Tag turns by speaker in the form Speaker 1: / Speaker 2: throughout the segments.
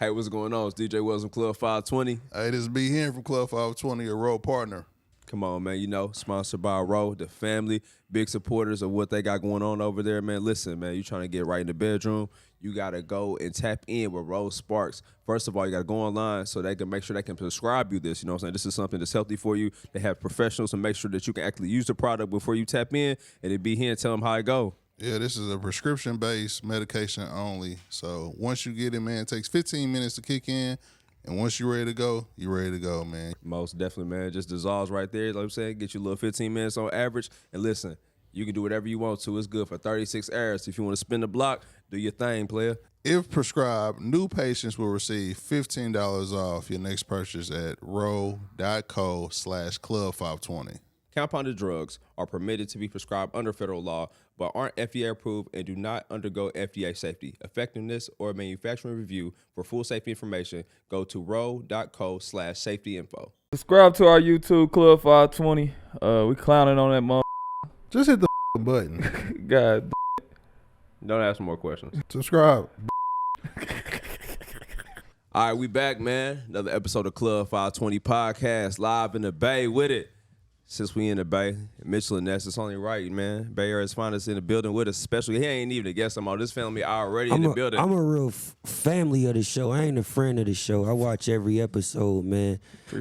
Speaker 1: Hey, what's going on? It's DJ Wells from Club 520.
Speaker 2: Hey, this is B here from Club 520, a road partner.
Speaker 1: Come on, man. You know, sponsored by Row, the family, big supporters of what they got going on over there, man. Listen, man, you trying to get right in the bedroom, you got to go and tap in with Row Sparks. First of all, you got to go online so they can make sure they can prescribe you this. You know what I'm saying? This is something that's healthy for you. They have professionals to make sure that you can actually use the product before you tap in, and then be here and tell them how it go.
Speaker 2: Yeah, this is a prescription-based medication only. So once you get it, man, it takes 15 minutes to kick in. And once you're ready to go, you're ready to go, man.
Speaker 1: Most definitely, man. It just dissolves right there. Like I'm saying, get you a little 15 minutes on average. And listen, you can do whatever you want to. It's good for 36 hours. If you want to spin the block, do your thing, player.
Speaker 2: If prescribed, new patients will receive $15 off your next purchase at row.co/club520.
Speaker 1: Compounded drugs are permitted to be prescribed under federal law, but aren't FDA approved and do not undergo FDA safety, effectiveness, or manufacturing review. For full safety information, go to row.co/safety-info.
Speaker 3: Subscribe to our YouTube, Club 520. We clowning on that mother.
Speaker 2: Just hit the button.
Speaker 3: God.
Speaker 1: Don't ask more questions.
Speaker 2: Subscribe.
Speaker 1: All right, we back, man. Another episode of Club 520 Podcast, live in the Bay with it. Since we in the Bay, Mitchell and Ness, it's only right, man. Bay Area's finest in the building with us, especially. He ain't even a guest. I'm on this family already in the building.
Speaker 4: I'm a real family of the show. I ain't a friend of the show. I watch every episode, man.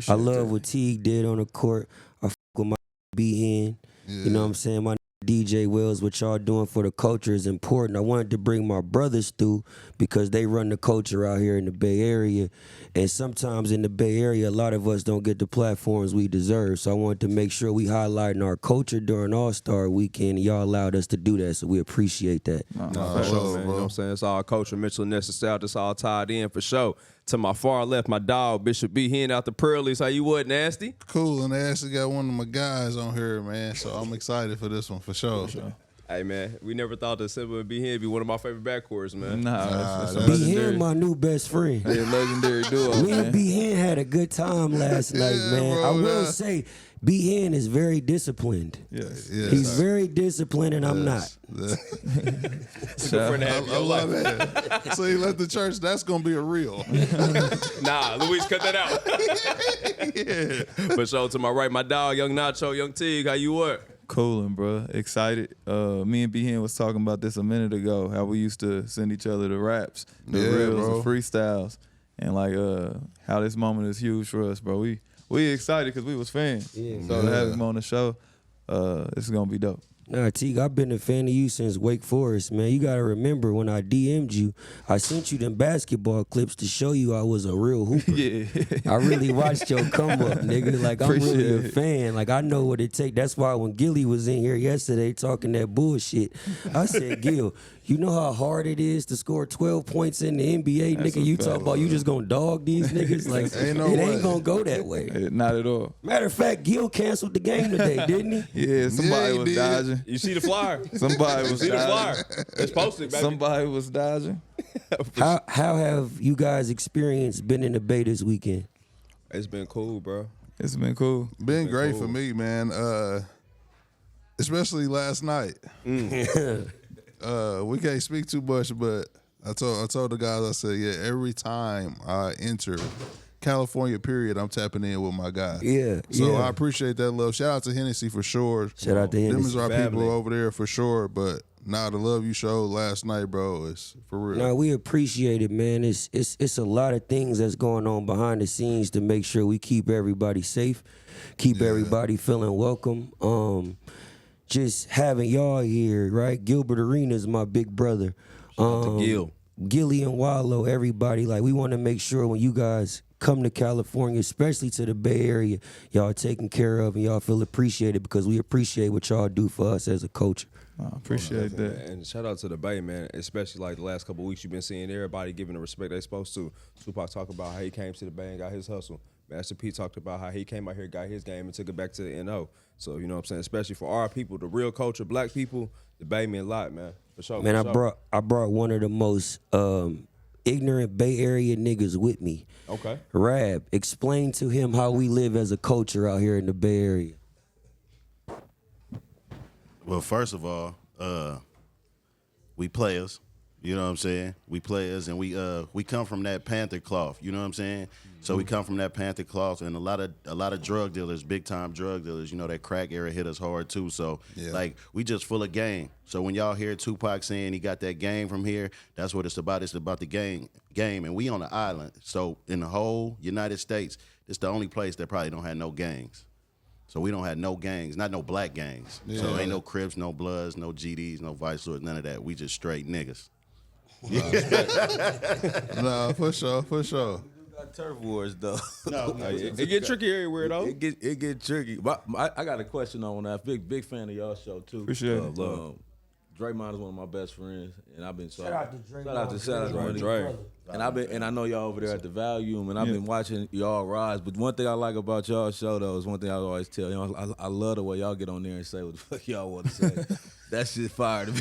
Speaker 4: I love what Teague did on the court. I fuck with my B-Hen. Yeah. You know what I'm saying? My DJ Wells, what y'all doing for the culture is important. I wanted to bring my brothers through because they run the culture out here in the Bay Area. And sometimes in the Bay Area, a lot of us don't get the platforms we deserve. So I wanted to make sure we highlighting our culture during All-Star Weekend. And y'all allowed us to do that, so we appreciate that.
Speaker 1: For sure, man. You know what I'm saying? It's all culture. Mitchell and Ness out. It's all tied in for sure. To my far left, my dog, Bishop B. Hen out the Pearlies. How you would, Nasty?
Speaker 2: Cool, and I actually got one of my guys on here, man. So I'm excited for this one for sure.
Speaker 1: Hey, man, we never thought that Symba and B. Hen be one of my favorite backcourts, man.
Speaker 3: That's
Speaker 4: B. Hen, my new best friend.
Speaker 3: They a legendary duo,
Speaker 4: Me and B. Hen had a good time last night, man.
Speaker 2: Bro,
Speaker 4: I will say, B. Hen is very disciplined.
Speaker 3: Yes.
Speaker 4: He's very disciplined, and I'm not.
Speaker 1: It's a good friend to have in
Speaker 2: I
Speaker 1: your
Speaker 2: love
Speaker 1: life.
Speaker 2: that. So he left the church. That's gonna be a real.
Speaker 1: Nah, Luis, cut that out.
Speaker 2: Yeah.
Speaker 1: But show to my right, my dog, Young Nacho, Young Teague. How you work?
Speaker 3: Coolin', bro. Excited. Me and B-Hen was talking about this a minute ago, how we used to send each other the raps, the reels,
Speaker 2: bro.
Speaker 3: the freestyles, and like how this moment is huge for us, bro. We excited because we was fans.
Speaker 4: Yeah.
Speaker 3: So to have him on the show, it's going to be dope.
Speaker 4: Nah, Teague, I've been a fan of you since Wake Forest, man. You got to remember when I DM'd you, I sent you them basketball clips to show you I was a real hooper.
Speaker 3: Yeah.
Speaker 4: I really watched your come up, nigga. Like, I'm really a fan. Like, I know what it take. That's why when Gilly was in here yesterday talking that bullshit, I said, Gil, you know how hard it is to score 12 points in the NBA,
Speaker 3: That's
Speaker 4: nigga?
Speaker 3: a
Speaker 4: You
Speaker 3: fact.
Speaker 4: talk about you just gonna dog these niggas? Like,
Speaker 2: Ain't
Speaker 4: it
Speaker 2: no
Speaker 4: ain't
Speaker 2: way.
Speaker 4: gonna go that way.
Speaker 3: Not at all.
Speaker 4: Matter of fact, Gil canceled the game today, didn't he?
Speaker 3: Yeah, somebody
Speaker 2: he
Speaker 3: was
Speaker 2: did.
Speaker 3: dodging.
Speaker 1: You see the flyer?
Speaker 3: Somebody was
Speaker 1: See the
Speaker 3: dodging.
Speaker 1: flyer? It's posted, baby.
Speaker 3: Somebody was dodging.
Speaker 4: How have you guys experienced being in the Bay this weekend?
Speaker 1: It's been cool, bro.
Speaker 3: It's been cool.
Speaker 2: Been great
Speaker 1: cool.
Speaker 2: for me, man. Especially last night. We can't speak too much, but I told the guys, I said, yeah, every time I enter California, period, I'm tapping in with my guy.
Speaker 4: Yeah.
Speaker 2: So
Speaker 4: yeah.
Speaker 2: I appreciate that love. Shout out to Hennessy for sure.
Speaker 4: Shout out to
Speaker 2: Them
Speaker 4: Hennessy.
Speaker 2: is our
Speaker 1: Family.
Speaker 2: people over there for sure. But the love you showed last night, bro, is for real.
Speaker 4: No, we appreciate it, man. It's a lot of things that's going on behind the scenes to make sure we keep everybody safe, keep everybody feeling welcome. Just having y'all here, right? Gilbert Arena is my big brother.
Speaker 1: To Gil.
Speaker 4: Gilly and Wallow, everybody. Like, we want to make sure when you guys come to California, especially to the Bay Area, y'all are taken care of and y'all feel appreciated because we appreciate what y'all do for us as a culture.
Speaker 3: I appreciate that.
Speaker 1: And shout out to the Bay, man. Especially like the last couple of weeks, you've been seeing everybody giving the respect they're supposed to. Tupac talked about how he came to the Bay and got his hustle. Master P talked about how he came out here, got his game, and took it back to the NO. So, you know what I'm saying? Especially for our people, the real culture, black people, the Bay mean a lot, man. For sure.
Speaker 4: Man,
Speaker 1: for sure.
Speaker 4: I brought one of the most ignorant Bay Area niggas with me.
Speaker 1: Okay.
Speaker 4: Rab, explain to him how we live as a culture out here in the Bay Area.
Speaker 5: Well, first of all, we players. You know what I'm saying? We players, and we come from that Panther cloth. You know what I'm saying? So we come from that Panther cloth, and a lot of drug dealers, big time drug dealers. You know, that crack era hit us hard too. So like we just full of game. So when y'all hear Tupac saying he got that game from here, that's what it's about. It's about the game, and we on the island. So in the whole United States, it's the only place that probably don't have no gangs. So we don't have no gangs, not no black gangs. Yeah. So ain't no Crips, no Bloods, no GDs, no Vice Lords, none of that. We just straight niggas.
Speaker 2: Nah, for sure.
Speaker 6: Got turf wars though.
Speaker 5: No,
Speaker 1: It get tricky everywhere though.
Speaker 6: It get tricky. But I got a question on that. Big fan of y'all show too.
Speaker 3: Appreciate it.
Speaker 6: Draymond is one of my best friends, and I've been
Speaker 4: Shout out to Draymond.
Speaker 6: Shout out to
Speaker 1: Dre.
Speaker 6: And I know y'all over there at the Volume, and I've been watching y'all rise. But one thing I like about y'all show though is one thing I always tell you. I love the way y'all get on there and say what the fuck y'all want to say. That shit fire to me.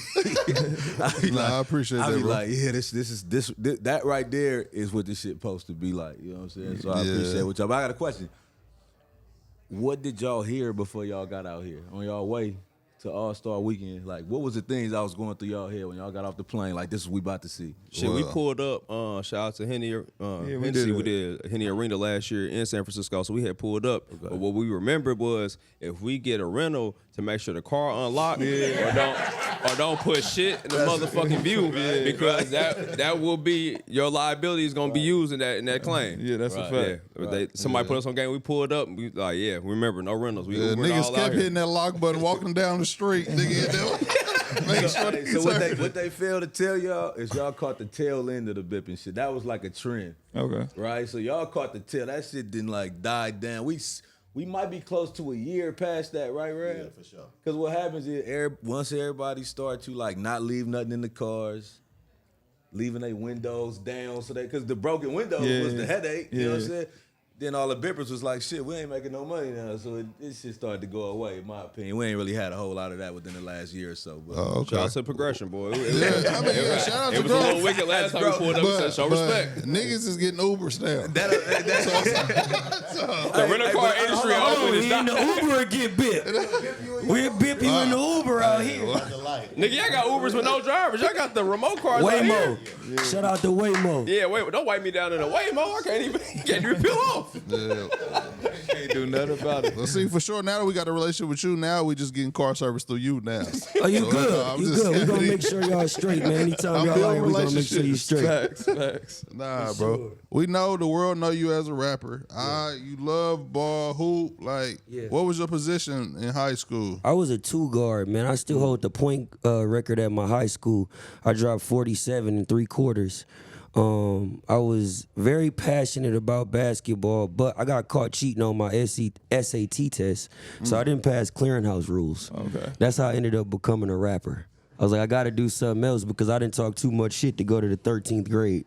Speaker 2: I appreciate that,
Speaker 6: I be
Speaker 2: bro.
Speaker 6: like, yeah, this that right there is what this shit supposed to be like. You know what I'm saying? So I appreciate what y'all. But I got a question. What did y'all hear before y'all got out here on y'all way to All-Star Weekend? Like, what was the things I was going through y'all head when y'all got off the plane? Like, this is what we about to see.
Speaker 1: Shit, we pulled up. Shout out to Henny. We did Henny Arena last year in San Francisco, so we had pulled up. Okay. But what we remembered was if we get a rental to make sure the car unlocked or don't put shit in the motherfucking view because that will be your liability is gonna be used in that claim.
Speaker 3: Yeah, that's a fact.
Speaker 1: Yeah. Somebody put us on game. We pulled up. And we like, remember, no rentals. We
Speaker 2: niggas kept hitting that lock button, walking down the street.
Speaker 6: So what they failed to tell y'all is y'all caught the tail end of the bip and shit. That was like a trend.
Speaker 3: Okay.
Speaker 6: Right? So y'all caught the tail. That shit didn't like die down. We might be close to a year past that, right, Red?
Speaker 5: Yeah, for sure.
Speaker 6: Because what happens is once everybody start to like not leave nothing in the cars, leaving their windows down, so because the broken windows was the headache. You know what I'm saying? Then all the bippers was like, shit, we ain't making no money now. So it shit started to go away, in my opinion. We ain't really had a whole lot of that within the last year or so. But
Speaker 1: Shout out to progression, boy.
Speaker 2: Shout out
Speaker 1: It
Speaker 2: to
Speaker 1: was a little wicked last time we pulled up.
Speaker 2: but,
Speaker 1: Show respect.
Speaker 2: Niggas is getting Ubers now.
Speaker 1: The rental car industry in Oakland is
Speaker 4: in
Speaker 1: not.
Speaker 4: the Uber and get bit. We'll bip you in the Uber out here.
Speaker 1: Nigga, y'all got Ubers with no drivers. Y'all got the remote cars out
Speaker 4: Waymo.
Speaker 1: here.
Speaker 4: Shout out to Waymo.
Speaker 1: Yeah, wait, don't wipe me down in a Waymo. I can't even peel off.
Speaker 3: Can't do nothing about it.
Speaker 2: Well, see, for sure, now that we got a relationship with you, now we just getting car service through you now.
Speaker 4: Oh, you good. You good. We're going to make sure y'all straight, man. Anytime y'all out here, we're going to make sure you straight.
Speaker 3: Facts.
Speaker 2: Nah, bro. We know the world know you as a rapper. You love ball, hoop. Like, what was your position in high school?
Speaker 4: I was a two guard, man. I still hold the point record at my high school. I dropped 47 3/4. I was very passionate about basketball, but I got caught cheating on my SAT test, so I didn't pass clearinghouse rules.
Speaker 3: Okay.
Speaker 4: That's how I ended up becoming a rapper. I was like, I got to do something else because I didn't talk too much shit to go to the 13th grade.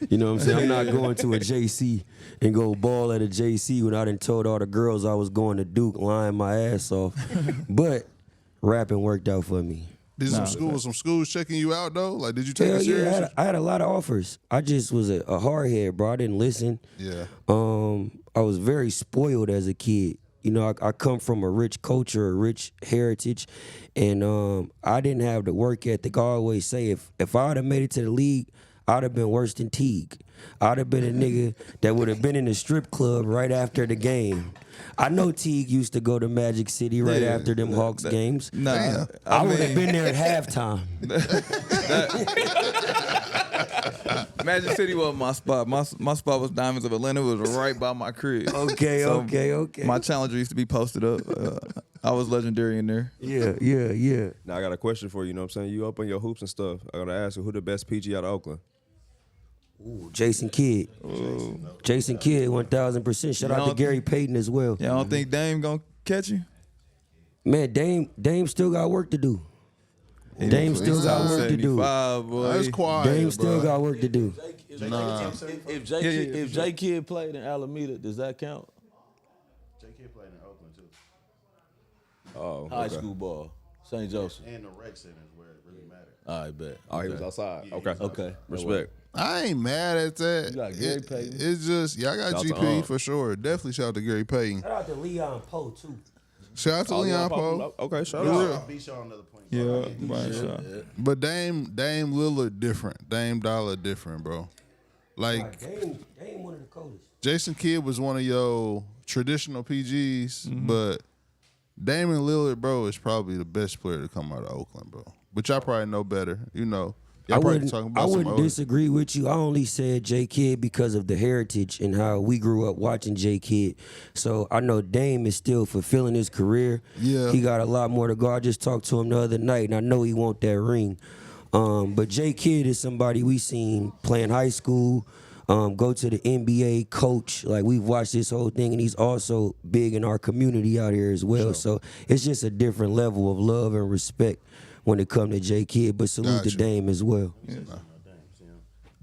Speaker 4: You know what I'm saying? I'm not going to a JC and go ball at a JC when I done told all the girls I was going to Duke, lying my ass off. But rapping worked out for me.
Speaker 2: Did some schools checking you out though? Like, did you take it serious?
Speaker 4: Yeah, I had a lot of offers. I just was a hardhead, bro. I didn't listen.
Speaker 2: Yeah.
Speaker 4: I was very spoiled as a kid. You know, I come from a rich culture, a rich heritage, and I didn't have the work ethic. I always say if I would have made it to the league, I'd have been worse than Teague. I'd have been a nigga that would have been in the strip club right after the game. I know Teague used to go to Magic City right after them Hawks games.
Speaker 3: Nah,
Speaker 4: I would have been there at halftime.
Speaker 3: Magic City was my spot. My spot was Diamonds of Atlanta. It was right by my crib.
Speaker 4: Okay.
Speaker 3: My Challenger used to be posted up. I was legendary in there.
Speaker 4: Yeah.
Speaker 1: Now I got a question for you. You know what I'm saying? You up on your hoops and stuff. I gotta ask you who the best PG out of Oakland.
Speaker 4: Ooh, Jason Kidd. Jason Kidd, 1,000%. Shout out to Gary Payton as well.
Speaker 3: Y'all don't think Dame gonna catch you?
Speaker 4: Man, Dame still got work to do. Dame still got work to do.
Speaker 2: That's quiet.
Speaker 4: Dame still got work to do.
Speaker 6: If J Kidd played in Alameda, does that count?
Speaker 5: J Kidd played in Oakland too.
Speaker 1: Oh,
Speaker 6: High school ball, St. Joseph.
Speaker 5: And the rec center is where it really mattered.
Speaker 6: All right, bet.
Speaker 1: Oh, he was outside.
Speaker 6: Okay.
Speaker 1: Respect.
Speaker 2: I ain't mad at that.
Speaker 6: You got Gary Payton.
Speaker 2: It's just, I got
Speaker 1: Shout out to
Speaker 2: GP for sure. Definitely shout out to Gary Payton.
Speaker 4: Shout out to Leon Poe, too.
Speaker 2: Shout out to Leon Poe.
Speaker 1: Okay, shout
Speaker 2: For
Speaker 1: out.
Speaker 2: real.
Speaker 5: Be shot another point.
Speaker 3: Yeah, Brian Shaw.
Speaker 2: But Dame Lillard different. Dame Dollar different, bro. Like
Speaker 4: Dame one of the coldest.
Speaker 2: Jason Kidd was one of your traditional PGs, but Damian Lillard, bro, is probably the best player to come out of Oakland, bro. But y'all probably know better, you know. Y'all probably talking about
Speaker 4: I
Speaker 2: some
Speaker 4: wouldn't
Speaker 2: other-
Speaker 4: disagree with you. I only said J Kidd because of the heritage and how we grew up watching J Kidd. So I know Dame is still fulfilling his career.
Speaker 2: Yeah.
Speaker 4: He got a lot more to go. I just talked to him the other night, and I know he want that ring. But J Kidd is somebody we seen playing high school, go to the NBA, coach. Like, we've watched this whole thing, and he's also big in our community out here as well. So it's just a different level of love and respect when it comes to J Kidd. But salute to Dame as well.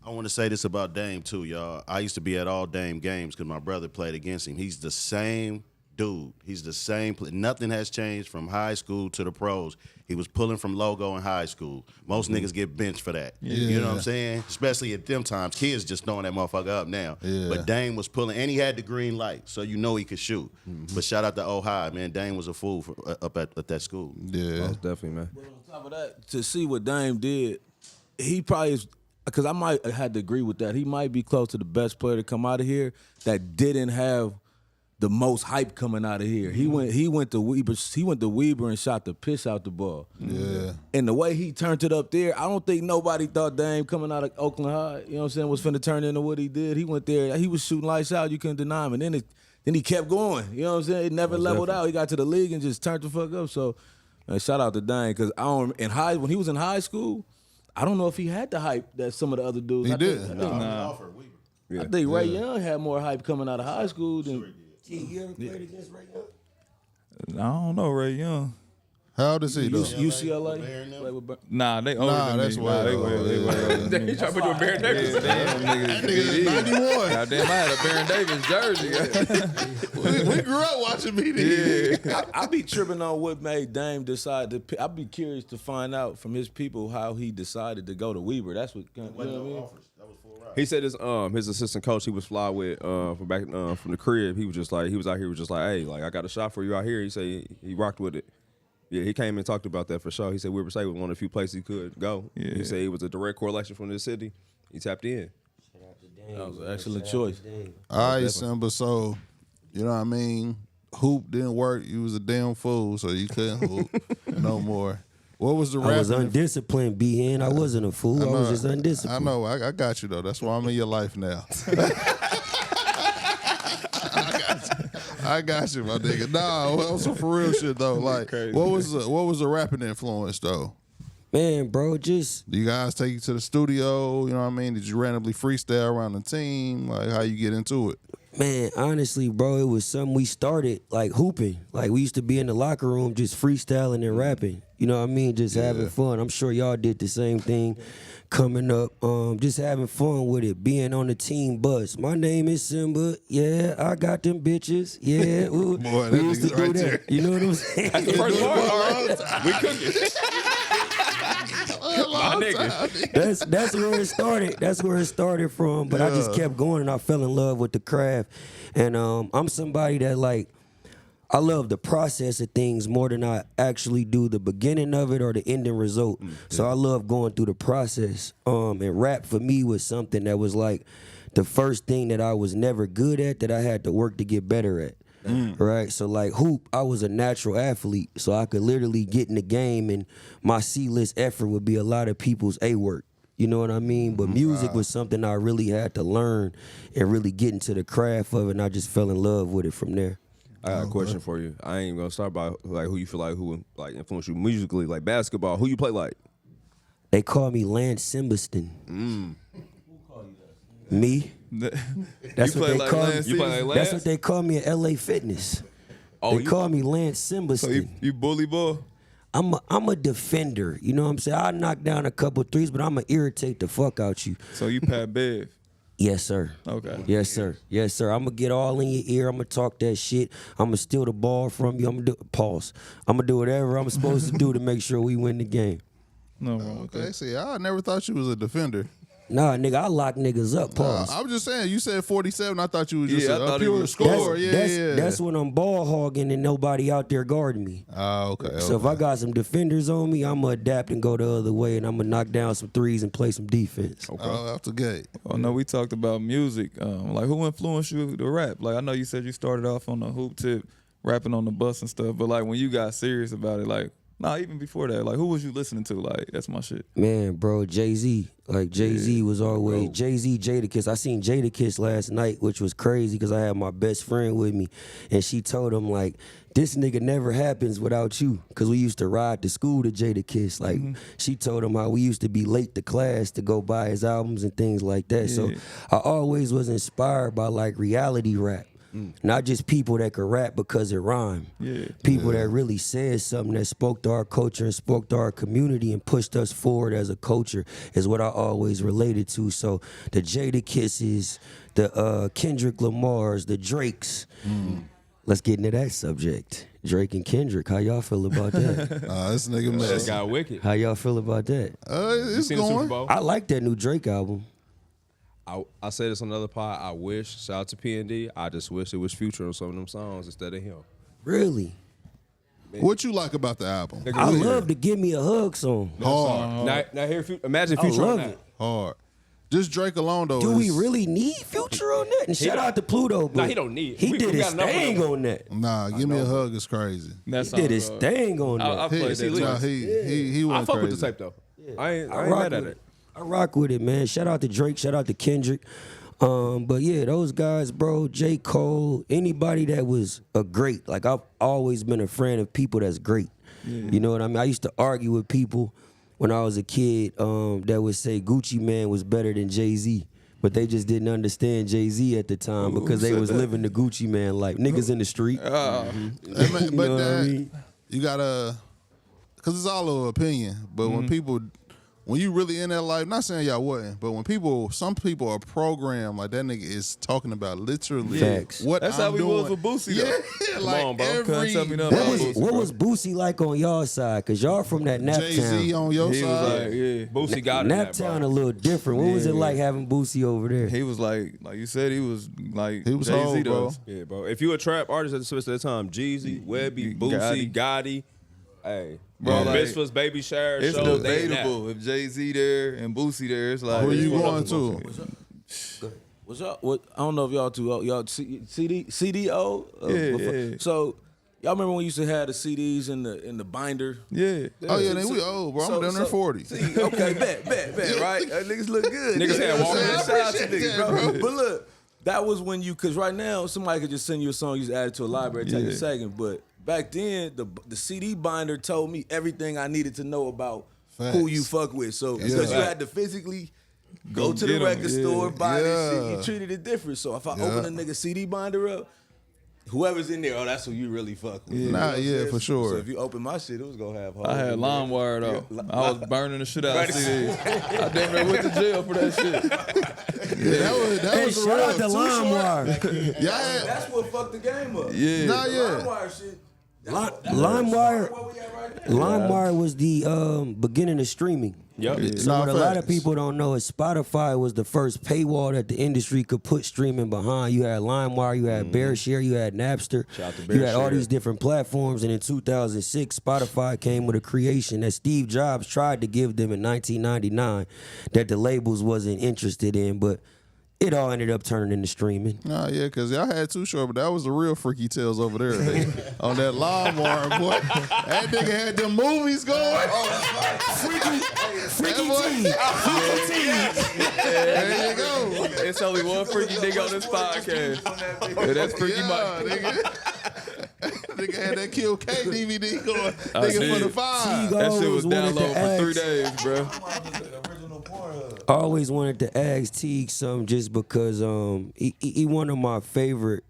Speaker 5: I want to say this about Dame too, y'all. I used to be at all Dame games because my brother played against him. He's the same dude. He's the same. Nothing has changed from high school to the pros. He was pulling from logo in high school. Most niggas get benched for that. You know what I'm saying? Especially at them times. Kids just throwing that motherfucker up now.
Speaker 2: Yeah.
Speaker 5: But Dame was pulling, and he had the green light, so you know he could shoot. But shout out to Ohio, man. Dame was a fool up at that school.
Speaker 2: Yeah.
Speaker 1: Most definitely, man.
Speaker 6: But on top of that, to see what Dame did, he probably is, because I might have had to agree with that. He might be close to the best player to come out of here that didn't have the most hype coming out of here. He went to Weber and shot the piss out the ball.
Speaker 2: Yeah.
Speaker 6: And the way he turned it up there, I don't think nobody thought Dame coming out of Oakland High, you know what I'm saying, was finna turn into what he did. He went there, he was shooting lights out, you couldn't deny him. And then he kept going, you know what I'm saying? It never leveled out. He got to the league and just turned the fuck up. So shout out to Dame, because when he was in high school, I don't know if he had the hype that some of the other dudes.
Speaker 2: He did.
Speaker 6: I think Ray Young had more hype coming out of high school than.
Speaker 4: You ever played against Ray Young?
Speaker 3: I don't know Ray Young.
Speaker 2: How old is he, though?
Speaker 6: UCLA.
Speaker 3: Nah, they older
Speaker 2: Nah,
Speaker 3: than
Speaker 2: that's
Speaker 3: me.
Speaker 2: way
Speaker 3: Nah, they
Speaker 2: older.
Speaker 3: way older than me.
Speaker 1: You trying to put you in Baron Davis?
Speaker 3: Damn, niggas
Speaker 2: 91.
Speaker 3: Goddamn, I had a Baron Davis jersey.
Speaker 2: We grew up watching me then.
Speaker 6: I be tripping on what made Dame decide to pick. I'd be curious to find out from his people how he decided to go to Weber. That's what, you know what I mean?
Speaker 1: He said his assistant coach he was fly with from back from the crib. He was out here was just like, hey, like, I got a shot for you out here. He said he rocked with it. Yeah, he came and talked about that for sure. He said Weber State was one of the few places he could go.
Speaker 3: Yeah.
Speaker 1: He said it was a direct correlation from the city. He tapped in.
Speaker 6: That was an excellent choice.
Speaker 2: All right, Symba, so, you know what I mean? Hoop didn't work. You was a damn fool, so you couldn't hoop no more. What was the
Speaker 4: I was
Speaker 2: rapping?
Speaker 4: undisciplined, B-Hen. I wasn't a fool. I was just undisciplined.
Speaker 2: I know. I got you, though. That's why I'm in your life now. I got you, my nigga. Nah, well, some for real shit, though. Like, what was the rapping influence, though?
Speaker 4: Man, bro, just
Speaker 2: Do you guys take you to the studio? You know what I mean? Did you randomly freestyle around the team? Like, how you get into it?
Speaker 4: man, honestly, bro, it was something we started like hooping. Like, we used to be in the locker room just freestyling and rapping. You know what I mean? Just having fun. I'm sure y'all did the same thing coming up. Just having fun with it, being on the team bus. My name is Symba. Yeah, I got them bitches. Yeah, ooh,
Speaker 2: Boy,
Speaker 4: we
Speaker 2: that
Speaker 4: used to
Speaker 2: nigga's
Speaker 4: do
Speaker 2: right
Speaker 4: that.
Speaker 2: there.
Speaker 4: You know what I'm saying?
Speaker 1: That's the first part. All right. We cooking. My nigga.
Speaker 4: That's where it started. That's where it started from. But I just kept going, and I fell in love with the craft. And I'm somebody that, like, I love the process of things more than I actually do the beginning of it or the ending result. So I love going through the process. And rap for me was something that was like the first thing that I was never good at that I had to work to get better at. Right? So like hoop, I was a natural athlete. So I could literally get in the game and my C-list effort would be a lot of people's A-work. You know what I mean? But music was something I really had to learn and really get into the craft of it, and I just fell in love with it from there.
Speaker 1: I got a question for you. I ain't gonna start by like who you feel like who like influenced you musically, like basketball. Who you play like?
Speaker 4: They call me Lance Simbaston. Me? That's
Speaker 3: You
Speaker 4: what
Speaker 3: play
Speaker 4: they
Speaker 3: like
Speaker 4: call
Speaker 3: Lance
Speaker 4: me.
Speaker 1: You play like
Speaker 4: That's
Speaker 1: Lance?
Speaker 4: what they call me at LA Fitness.
Speaker 1: Oh,
Speaker 4: They call me Lance Simbaston.
Speaker 3: So you bully ball?
Speaker 4: I'm a defender. You know what I'm saying? I knock down a couple threes, but I'm going to irritate the fuck out you.
Speaker 3: So you Pat Bev?
Speaker 4: Yes, sir.
Speaker 3: Okay.
Speaker 4: Yes, sir. Yes, sir. I'm going to get all in your ear. I'm going to talk that shit. I'm going to steal the ball from you. I'm going to do pause. I'm going to do whatever I'm supposed to do to make sure we win the game.
Speaker 3: No wrong with
Speaker 2: Okay,
Speaker 3: that.
Speaker 2: see, I never thought you was a defender.
Speaker 4: Nah, nigga, I lock niggas up. Pause.
Speaker 2: I was just saying, you said 47. I thought you was just
Speaker 3: I
Speaker 2: a
Speaker 3: thought he
Speaker 2: pure
Speaker 3: was
Speaker 2: scorer.
Speaker 4: That's when I'm ball hogging and nobody out there guarding me.
Speaker 2: Oh, okay.
Speaker 4: So if I got some defenders on me, I'm gonna adapt and go the other way, and I'm gonna knock down some threes and play some defense.
Speaker 2: Oh, that's the gate.
Speaker 3: Oh no, we talked about music. Like who influenced you to rap? Like I know you said you started off on the hoop tip, rapping on the bus and stuff, but like when you got serious about it, like even before that, like who was you listening to? Like that's my shit.
Speaker 4: Man, bro, Jay-Z. Like Jay-Z was always Jay-Z, Jadakiss. I seen Jadakiss last night, which was crazy because I had my best friend with me, and she told him like, this nigga never happens without you, because we used to ride to school to Jadakiss. Like she told him how we used to be late to class to go buy his albums and things like that. So I always was inspired by like reality rap. Not just people that could rap because it rhymed. People that really said something that spoke to our culture and spoke to our community and pushed us forward as a culture is what I always related to. So the Jadakisses, the Kendrick Lamars, the Drakes. Let's get into that subject. Drake and Kendrick, how y'all feel about that?
Speaker 2: This nigga
Speaker 1: That
Speaker 2: mess.
Speaker 1: got wicked.
Speaker 4: How y'all feel about that?
Speaker 2: It's
Speaker 1: Seen the Super
Speaker 2: going.
Speaker 1: Bowl?
Speaker 4: I like that new Drake album.
Speaker 1: I said this on another pod. I wish, shout out to P&D, I just wish it was Future on some of them songs instead of him.
Speaker 4: Really?
Speaker 2: What you like about the album?
Speaker 4: I love the Give Me a Hug song.
Speaker 2: Hard.
Speaker 1: Now here, imagine
Speaker 4: I
Speaker 1: Future on
Speaker 4: love
Speaker 1: that.
Speaker 4: it.
Speaker 2: Hard. Just Drake alone, though.
Speaker 4: Do we
Speaker 2: is-
Speaker 4: really need Future on that? And shout out to Pluto, but
Speaker 1: Nah, he don't need it.
Speaker 4: He
Speaker 1: We
Speaker 4: did his
Speaker 1: got enough of
Speaker 4: thing
Speaker 1: them.
Speaker 4: on that.
Speaker 2: Nah, Give Me a Hug is crazy.
Speaker 3: That's
Speaker 4: He did his thing on that.
Speaker 3: I played that.
Speaker 2: Nah, he
Speaker 1: I
Speaker 2: went
Speaker 1: fuck
Speaker 2: crazy.
Speaker 1: with the tape though. I ain't
Speaker 4: rock
Speaker 1: mad at
Speaker 4: with
Speaker 1: it.
Speaker 4: I rock with it, man. Shout out to Drake. Shout out to Kendrick. But yeah, those guys, bro, J. Cole, anybody that was a great. Like I've always been a friend of people that's great. You know what I mean? I used to argue with people when I was a kid that would say Gucci Mane was better than Jay-Z. But they just didn't understand Jay-Z at the time because they was living the Gucci Man life. Niggas in the street.
Speaker 2: Hey, man,
Speaker 4: You
Speaker 2: but
Speaker 4: know what I
Speaker 2: that,
Speaker 4: mean?
Speaker 2: you gotta, cause it's all an opinion. But when you really in that life, not saying y'all wasn't, but when some people are programmed, like that nigga is talking about literally
Speaker 4: Facts.
Speaker 2: what
Speaker 3: That's
Speaker 2: I'm
Speaker 3: how we
Speaker 2: doing.
Speaker 3: was with Boosie, though.
Speaker 2: Yeah, like
Speaker 1: on, bro.
Speaker 2: every
Speaker 3: Tell me nothing about Boosie,
Speaker 4: What was Boosie like on y'all side? Because y'all from that
Speaker 2: Jay-Z
Speaker 4: Naptown.
Speaker 2: on your
Speaker 3: He was
Speaker 2: side.
Speaker 3: like, yeah.
Speaker 1: Boosie got it.
Speaker 4: Naptown a little different. What was it like having Boosie over there?
Speaker 3: He was like you said, he was like
Speaker 2: He was
Speaker 3: Jay-Z
Speaker 2: old, bro.
Speaker 3: does.
Speaker 1: Yeah, bro. If you a trap artist at the time, Jeezy, Webby, Boosie, Gotti, hey,
Speaker 3: Bro,
Speaker 1: bro,
Speaker 3: like,
Speaker 1: Bisphus, Baby Shower,
Speaker 3: It's
Speaker 1: shows, they ain't
Speaker 3: debatable if Jay-Z there and Boosie there. It's like
Speaker 2: Who you going to?
Speaker 6: What's up? What I don't know if y'all CDO.
Speaker 3: Yeah.
Speaker 6: So y'all remember when we used to have the CDs in the binder?
Speaker 3: Yeah.
Speaker 2: Oh yeah, we old, bro. I'm down there 40.
Speaker 6: See, okay, bet, right? Niggas look good.
Speaker 1: Niggas had walking
Speaker 6: Yeah,
Speaker 1: inside.
Speaker 6: shout out to
Speaker 2: appreciate
Speaker 6: niggas,
Speaker 2: that,
Speaker 6: bro.
Speaker 2: bro.
Speaker 6: But look, that was when because right now somebody could just send you a song, you just add it to a library, take a second. But back then, the CD binder told me everything I needed to know about who
Speaker 2: Facts.
Speaker 6: you fuck with. So because you had to physically go to
Speaker 3: get
Speaker 6: the
Speaker 3: 'em,
Speaker 6: record store, buy this shit,
Speaker 2: Yeah.
Speaker 6: you treated it different. So if I
Speaker 2: Yeah.
Speaker 6: open a nigga CD binder up, whoever's in there, that's who you really fuck with. You know
Speaker 2: Nah,
Speaker 6: what I'm
Speaker 2: yeah,
Speaker 6: saying?
Speaker 2: for sure.
Speaker 6: So if you open my shit, it was gonna have holes
Speaker 3: I had
Speaker 6: in there.
Speaker 3: LimeWire though. I was burning the shit out of
Speaker 6: Right.
Speaker 3: CDs. I damn near went to jail for that shit.
Speaker 2: Yeah, that
Speaker 4: Hey,
Speaker 2: was the
Speaker 4: shout
Speaker 2: real.
Speaker 4: out to
Speaker 2: Too
Speaker 4: LimeWire.
Speaker 2: short. Y'all had,
Speaker 6: That's what fucked the game up.
Speaker 3: Yeah.
Speaker 2: nah, yeah.
Speaker 6: LimeWire shit.
Speaker 4: LimeWire.
Speaker 6: Where we at right now?
Speaker 4: LimeWire was the beginning of streaming.
Speaker 1: Yep.
Speaker 4: So
Speaker 2: Nah,
Speaker 4: what a lot of
Speaker 2: facts.
Speaker 4: people don't know is Spotify was the first paywall that the industry could put streaming behind. You had LimeWire, you had BearShare, you had Napster,
Speaker 1: Shout out to
Speaker 4: you had all
Speaker 1: BearShare.
Speaker 4: these different platforms. And in 2006, Spotify came with a creation that Steve Jobs tried to give them in 1999 that the labels wasn't interested in, but it all ended up turning into streaming.
Speaker 2: Nah, yeah, because y'all had Too Short, but that was the real Freaky Tales over there. On that LimeWire, boy. That nigga had them movies going.
Speaker 4: Freaky
Speaker 2: boy.
Speaker 4: T.
Speaker 2: There you go.
Speaker 3: It's only one freaky nigga on this podcast. Yeah, that's Freaky
Speaker 2: Yeah,
Speaker 3: Mike.
Speaker 2: nigga had that Kill K DVD going.
Speaker 3: I
Speaker 2: Nigga for
Speaker 3: did.
Speaker 2: the five.
Speaker 4: Teague
Speaker 3: That shit was
Speaker 4: always wanted to
Speaker 3: download for 3
Speaker 4: ask-
Speaker 3: days, bro.
Speaker 4: I always wanted to ask Teague something just because he one of my favorite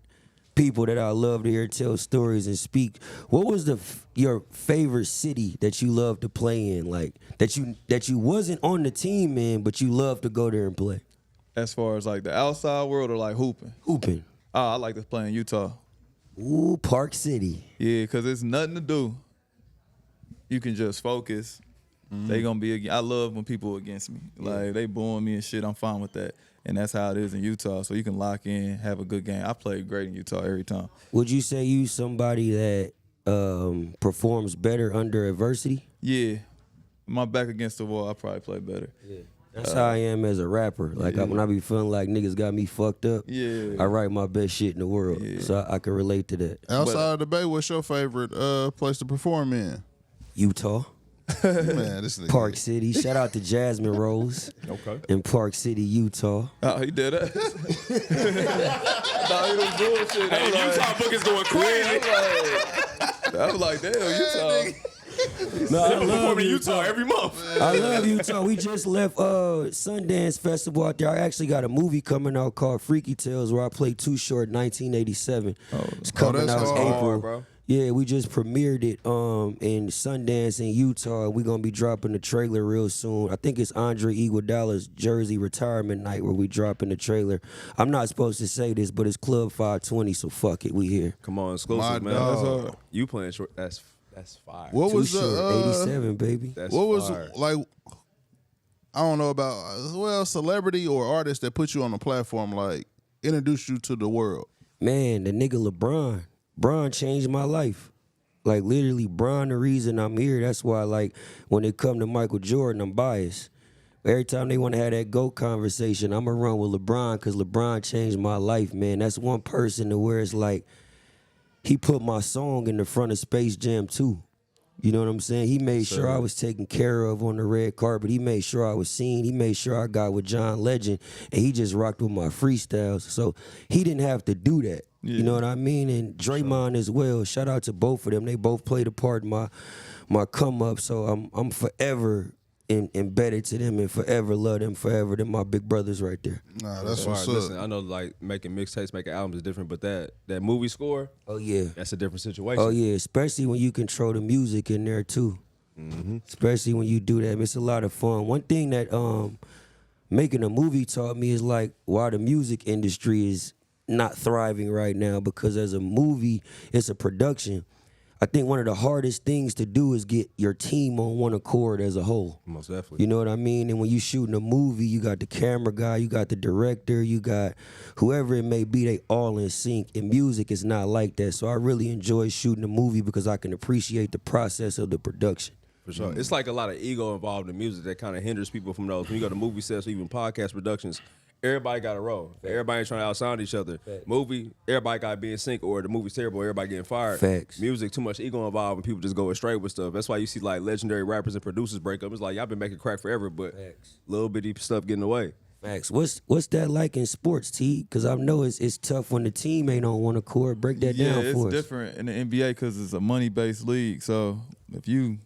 Speaker 4: people that I love to hear tell stories and speak. What was your favorite city that you love to play in? Like that you wasn't on the team in, but you love to go there and play?
Speaker 3: As far as like the outside world or like hooping.
Speaker 4: Hooping.
Speaker 3: Oh, I like to play in Utah.
Speaker 4: Ooh, Park City.
Speaker 3: Yeah, because it's nothing to do. You can just focus. They gonna be. I love when people are against me. Like they booing me and shit. I'm fine with that. And that's how it is in Utah. So you can lock in, have a good game. I played great in Utah every time.
Speaker 4: Would you say you somebody that performs better under adversity?
Speaker 3: Yeah. My back against the wall, I probably play better.
Speaker 4: Yeah. That's how I am as a rapper. Like when I be feeling like niggas got me fucked up,
Speaker 3: Yeah.
Speaker 4: I write my best shit in the world.
Speaker 3: Yeah.
Speaker 4: So I can relate to that.
Speaker 2: Outside of the Bay, what's your favorite place to perform in?
Speaker 4: Utah.
Speaker 2: Man, this nigga.
Speaker 4: Park City. Shout out to Jasmine Rose.
Speaker 1: Okay.
Speaker 4: In Park City, Utah.
Speaker 3: Oh, he did that? Nah, he was bullshit.
Speaker 1: Hey, Utah book is going crazy.
Speaker 3: I was like, damn, Utah.
Speaker 4: No, I
Speaker 1: They perform
Speaker 4: love
Speaker 1: in
Speaker 4: Utah.
Speaker 1: Utah every month.
Speaker 4: I love Utah. We just left Sundance Festival out there. I actually got a movie coming out called Freaky Tales where I played Too Short 1987. It's coming
Speaker 2: that's
Speaker 4: out
Speaker 2: hard,
Speaker 4: April.
Speaker 1: bro.
Speaker 4: Yeah, we just premiered it in Sundance in Utah. We're gonna be dropping the trailer real soon. I think it's Andre Iguodala's jersey retirement night where we dropping the trailer. I'm not supposed to say this, but it's Club 520, so fuck it, we here.
Speaker 1: Come on, exclusive,
Speaker 2: My
Speaker 1: man.
Speaker 2: dog.
Speaker 1: You playing short? That's fire.
Speaker 2: What
Speaker 4: Too
Speaker 2: was
Speaker 4: Short,
Speaker 2: the
Speaker 4: 87, baby.
Speaker 1: That's
Speaker 2: what was
Speaker 1: fire.
Speaker 2: like? I don't know about celebrity or artist that put you on a platform, like introduced you to the world.
Speaker 4: Man, the nigga LeBron. Bron changed my life. Like literally, Bron the reason I'm here. That's why, like, when it come to Michael Jordan, I'm biased. Every time they want to have that GOAT conversation, I'ma run with LeBron because LeBron changed my life, man. That's one person to where it's like he put my song in the front of Space Jam 2. You know what I'm saying? He made sure I was taken care of on the red carpet. He made sure I was seen. He made sure I got with John Legend, and he just rocked with my freestyles. So he didn't have to do that. You know what I mean? And Draymond as well. Shout out to both of them. They both played a part in my come up. So I'm forever embedded to them and forever love them forever. They're my big brothers right there.
Speaker 2: Nah, that's
Speaker 1: Fire.
Speaker 2: what's up.
Speaker 1: Listen, I know like making mixtapes, making albums is different, but that movie score,
Speaker 4: Oh yeah.
Speaker 1: that's a different situation.
Speaker 4: Oh yeah, especially when you control the music in there too. Especially when you do that, it's a lot of fun. One thing that making a movie taught me is like why the music industry is not thriving right now, because as a movie, it's a production. I think one of the hardest things to do is get your team on one accord as a whole.
Speaker 1: Most definitely.
Speaker 4: You know what I mean? And when you shooting a movie, you got the camera guy, you got the director, you got whoever it may be, they all in sync. And music is not like that. So I really enjoy shooting a movie because I can appreciate the process of the production.
Speaker 1: For sure. It's like a lot of ego involved in music that kind of hinders people from those. When you go to movie sets or even podcast productions, everybody got a role. Everybody ain't trying to outsound each other. Movie, everybody got to be in sync, or the movie's terrible, everybody getting fired.
Speaker 4: Facts.
Speaker 1: Music, too much ego involved when people just go astray with stuff. That's why you see like legendary rappers and producers break up. It's like y'all been making crack forever, but little bitty stuff getting away.
Speaker 4: Facts. What's that like in sports, T? Because I know it's tough when the team ain't on one accord. Break that down for us.
Speaker 3: It's different in the NBA because it's a money-based league. So if you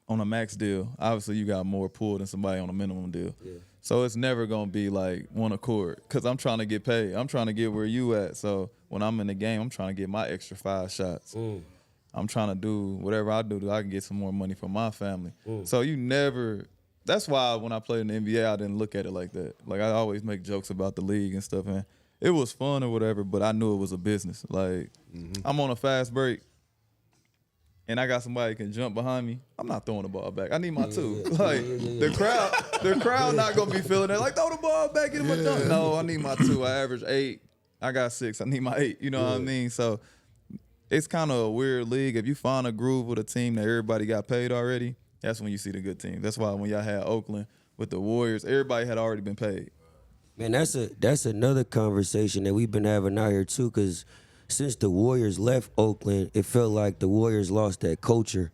Speaker 3: on a max deal, obviously you got more pull than somebody on a minimum deal. Yeah. So it's never going to be like one accord because I'm trying to get paid. I'm trying to get where you at. So when I'm in the game, I'm trying to get my extra 5 shots. I'm trying to do whatever I do I can get some more money for my family. So you never – that's why when I played in the NBA, I didn't look at it like that. Like I always make jokes about the league and stuff. And it was fun or whatever, but I knew it was a business. Like I'm on a fast break. And I got somebody who can jump behind me, I'm not throwing the ball back. I need my 2. Like the crowd not gonna be feeling that. Like throw the ball back, get him a dunk. No, I need my 2. I average 8. I got 6. I need my 8. You know what I mean? So it's kind of a weird league. If you find a groove with a team that everybody got paid already, that's when you see the good team. That's why when y'all had Oakland with the Warriors, everybody had already been paid.
Speaker 4: Man, that's another conversation that we've been having out here too, because since the Warriors left Oakland, it felt like the Warriors lost that culture.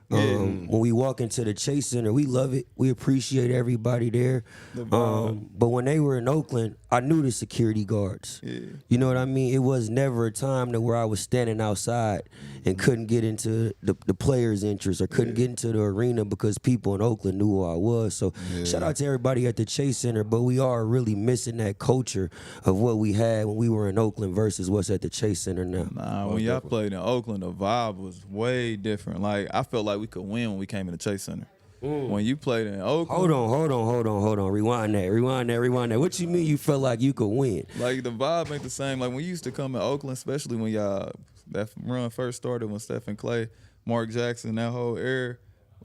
Speaker 4: When we walk into the Chase Center, we love it. We appreciate everybody there. But when they were in Oakland, I knew the security guards. You know what I mean? It was never a time to where I was standing outside and couldn't get into the players' interest or couldn't get into the arena because people in Oakland knew who I was. So shout out to everybody at the Chase Center, but we are really missing that culture of what we had when we were in Oakland versus what's at the Chase Center now.
Speaker 3: Nah, when y'all played in Oakland, the vibe was way different. Like I felt like we could win when we came in the Chase Center. When you played in Oakland.
Speaker 4: Hold on. Rewind that. What you mean you felt like you could win?
Speaker 3: Like the vibe ain't the same. Like when you used to come in Oakland, especially when y'all that run first started when Steph and Clay, Mark Jackson, that whole era,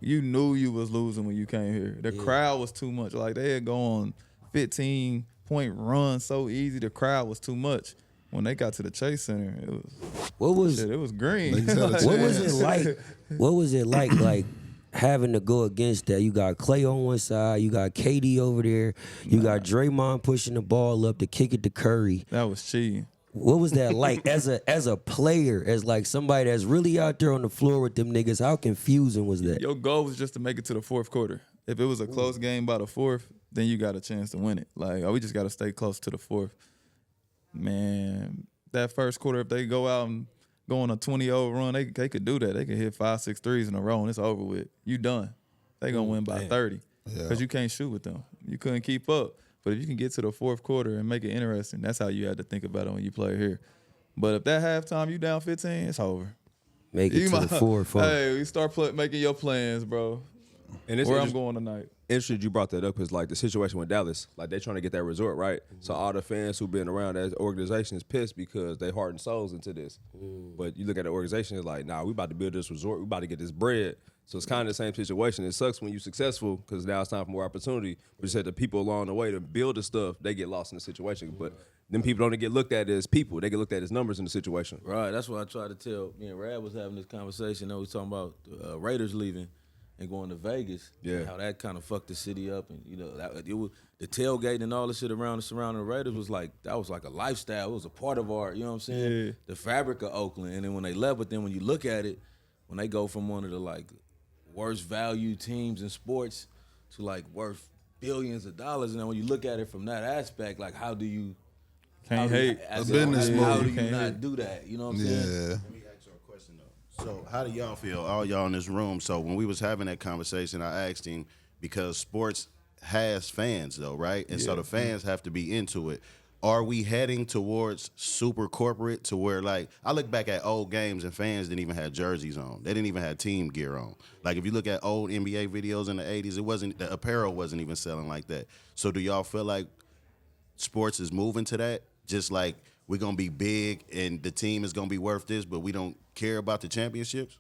Speaker 3: you knew you was losing when you came here. The crowd was too much. Like they had gone 15-point run so easy. The crowd was too much. When they got to the Chase Center, it was green.
Speaker 4: What was it like? What was it like having to go against that? You got Clay on one side, you got KD over there, you got Draymond pushing the ball up to kick it to Curry.
Speaker 3: That was cheating.
Speaker 4: What was that like as a player, as like somebody that's really out there on the floor with them niggas? How confusing was that?
Speaker 3: Your goal was just to make it to the fourth quarter. If it was a close game by the fourth, then you got a chance to win it. Like, we just got to stay close to the fourth. Man, that first quarter, if they go out and go on a 20-0 run, they could do that. They could hit 5, 6 threes in a row, and it's over with. You done. They going to win by 30 because you can't shoot with them. You couldn't keep up. But if you can get to the fourth quarter and make it interesting, that's how you had to think about it when you play here. But if that halftime you down 15, it's over.
Speaker 4: Make it to the fourth.
Speaker 3: Hey, we start making your plans, bro.
Speaker 1: And it's
Speaker 3: where I'm going tonight.
Speaker 1: Interesting you brought that up because, like, the situation with Dallas, like, they trying to get that resort, right? So all the fans who've been around that organization is pissed because they heart and souls into this. But you look at the organization, it's like, nah, we about to build this resort. We about to get this bread. So it's kind of the same situation. It sucks when you're successful because now it's time for more opportunity. But you said the people along the way to build the stuff, they get lost in the situation. But them people don't get looked at as people. They get looked at as numbers in the situation.
Speaker 6: Right. That's what I tried to tell. Me and Rad was having this conversation. We was talking about Raiders leaving and going to Vegas.
Speaker 1: Yeah.
Speaker 6: And how that kind of fucked the city up. And, you know, it was the tailgating and all the shit around the surrounding Raiders was like, that was like a lifestyle. It was a part of our, you know what I'm saying?
Speaker 3: Yeah.
Speaker 6: The fabric of Oakland. And then when they left, but then when you look at it, when they go from one of the, like, worst value teams in sports to like worth billions of dollars, and then when you look at it from that aspect, like how do you
Speaker 2: a business move?
Speaker 6: How do you not do that? You know what I'm saying?
Speaker 2: Yeah.
Speaker 5: Let me ask you a question though. So how do y'all feel, all y'all in this room? So when we was having that conversation, I asked him because sports has fans though, right? And so the fans have to be into it. Are we heading towards super corporate to where, like, I look back at old games and fans didn't even have jerseys on. They didn't even have team gear on. Like, if you look at old NBA videos in the 80s, the apparel wasn't even selling like that. So do y'all feel like sports is moving to that? Just like we're going to be big and the team is going to be worth this, but we don't care about the championships?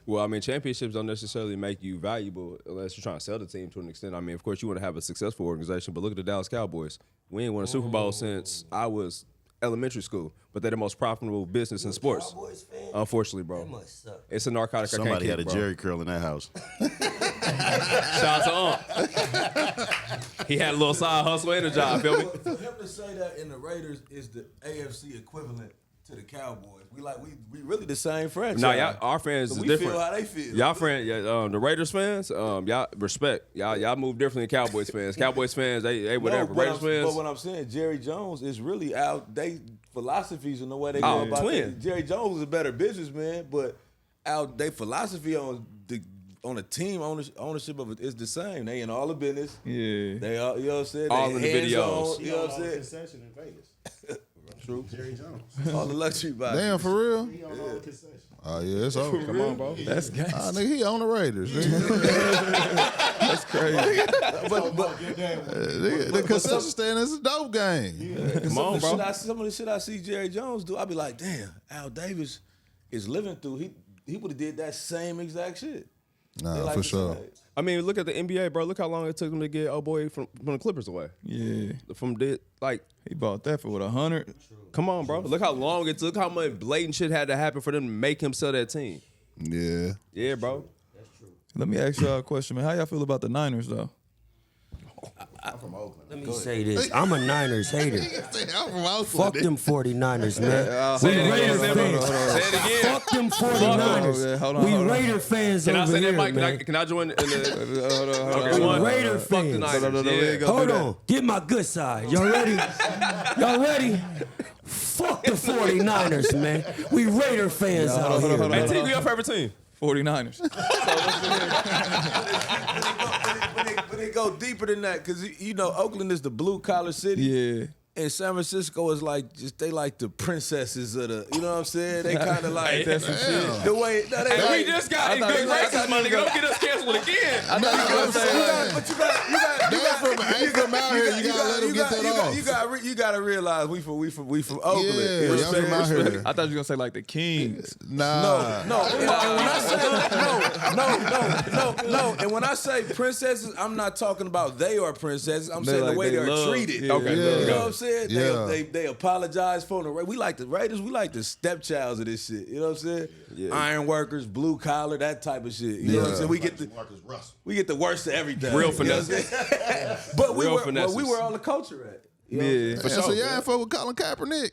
Speaker 1: Well, I mean, championships don't necessarily make you valuable unless you're trying to sell the team to an extent. I mean, of course, you want to have a successful organization, but look at the Dallas Cowboys. We ain't won a Super Bowl since I was elementary school, but they're the most profitable business in sports.
Speaker 4: Cowboys fan?
Speaker 1: Unfortunately, bro.
Speaker 4: That must suck.
Speaker 1: It's a narcotic I
Speaker 5: Somebody
Speaker 1: can't
Speaker 5: had
Speaker 1: kick,
Speaker 5: a
Speaker 1: bro.
Speaker 5: Jerry curl in that house.
Speaker 1: Shout out to He had a little side hustle and a job, feel me?
Speaker 6: For him to say that in the Raiders is the AFC equivalent to the Cowboys. We really the same franchise.
Speaker 1: Nah, y'all, our fans
Speaker 6: So
Speaker 1: is
Speaker 6: we
Speaker 1: different.
Speaker 6: feel how they feel.
Speaker 1: Y'all friends, the Raiders fans, y'all respect. Y'all move differently than Cowboys fans. Cowboys fans, they whatever. Raiders fans.
Speaker 6: But what I'm saying, Jerry Jones is really out. They philosophies and the way they
Speaker 1: Oh,
Speaker 6: go about
Speaker 1: twin.
Speaker 6: it. Jerry Jones was a better businessman, but out they philosophy on the team ownership of it is the same. They in all the business.
Speaker 3: Yeah.
Speaker 6: They all, you know what I'm saying?
Speaker 1: All
Speaker 6: They
Speaker 1: in the
Speaker 6: hands
Speaker 1: videos.
Speaker 6: on, you know what I'm saying?
Speaker 5: Concession in Vegas.
Speaker 6: True.
Speaker 5: Jerry Jones.
Speaker 6: All the luxury bodies.
Speaker 2: Damn, for real?
Speaker 5: He on all the concessions.
Speaker 2: Oh yeah, it's over.
Speaker 1: Come on, bro.
Speaker 3: That's gangster.
Speaker 2: Nigga, he on the Raiders.
Speaker 3: That's crazy.
Speaker 2: The concession stand is a dope game.
Speaker 1: Come on, bro.
Speaker 6: Some of the shit I see Jerry Jones do, I be like, damn, Al Davis is living through. He would have did that same exact shit. They
Speaker 2: Nah,
Speaker 6: like
Speaker 2: for
Speaker 6: to
Speaker 2: sure.
Speaker 6: say.
Speaker 1: I mean, look at the NBA, bro. Look how long it took them to get old boy from the Clippers away.
Speaker 3: Yeah.
Speaker 1: He
Speaker 3: bought that for what, 100?
Speaker 1: come on, bro. Look how long it took. How much blatant shit had to happen for them to make him sell that team.
Speaker 2: Yeah.
Speaker 1: Yeah, bro.
Speaker 3: Let me ask y'all a question, man. How y'all feel about the Niners, though?
Speaker 5: I'm from Oakland.
Speaker 4: Let me say this. I'm a Niners hater.
Speaker 2: I'm from Oakland.
Speaker 4: Fuck them 49ers, man.
Speaker 1: Say
Speaker 4: We
Speaker 1: it again,
Speaker 4: Raider
Speaker 1: Symba.
Speaker 4: fans.
Speaker 1: Say it again.
Speaker 4: Fuck them 49ers.
Speaker 3: Hold on,
Speaker 4: We
Speaker 3: hold on.
Speaker 4: Raider fans
Speaker 1: Can I
Speaker 4: over
Speaker 1: say that,
Speaker 4: here,
Speaker 1: Mike?
Speaker 4: man.
Speaker 1: Can I join in the?
Speaker 3: Hold on.
Speaker 1: Okay, one.
Speaker 4: Raider
Speaker 1: Fuck the
Speaker 4: fans.
Speaker 1: Niners.
Speaker 3: No, we
Speaker 1: Yeah.
Speaker 3: ain't gonna
Speaker 4: Hold
Speaker 3: do that.
Speaker 4: on. Get my good side. Y'all ready? Y'all ready? Fuck the 49ers, man. We Raider fans out here.
Speaker 3: hold on.
Speaker 1: Hey, T, who your favorite team?
Speaker 3: 49ers.
Speaker 6: But it go deeper than that, because you know Oakland is the blue collar city.
Speaker 3: Yeah.
Speaker 6: in San Francisco is like they like the princesses of the, you know what I'm saying? They kind of like
Speaker 3: that's some shit.
Speaker 6: the way. No, they like,
Speaker 7: We just got in good graces, my nigga. Don't get us canceled again.
Speaker 3: I know you gonna say like,
Speaker 6: but you got
Speaker 2: ain't from out here. You gotta let them get that off.
Speaker 6: You gotta realize we from Oakland.
Speaker 2: Yeah,
Speaker 6: you know what
Speaker 2: y'all
Speaker 6: I'm
Speaker 2: from out
Speaker 6: saying?
Speaker 2: here.
Speaker 3: I thought you were gonna say like the Kings.
Speaker 2: Nah.
Speaker 6: No. And when I say princesses, I'm not talking about they are princesses. I'm saying
Speaker 3: like
Speaker 6: the way
Speaker 3: they
Speaker 6: they're
Speaker 3: love.
Speaker 6: treated.
Speaker 3: Yeah.
Speaker 6: Okay,
Speaker 2: Yeah.
Speaker 6: you know what I'm saying?
Speaker 2: Yeah.
Speaker 6: They apologize for the we like the Raiders. We like the stepchilds of this shit. You know what I'm saying?
Speaker 1: Yeah.
Speaker 6: Iron workers, blue collar, that type of shit. You know what I'm saying? We get the worst of everything.
Speaker 1: Real
Speaker 6: You know what I'm saying? But we
Speaker 1: Real
Speaker 6: were
Speaker 1: finesses.
Speaker 6: all the culture at. You know
Speaker 3: Yeah.
Speaker 2: For so y'all ain't fuck with Colin Kaepernick?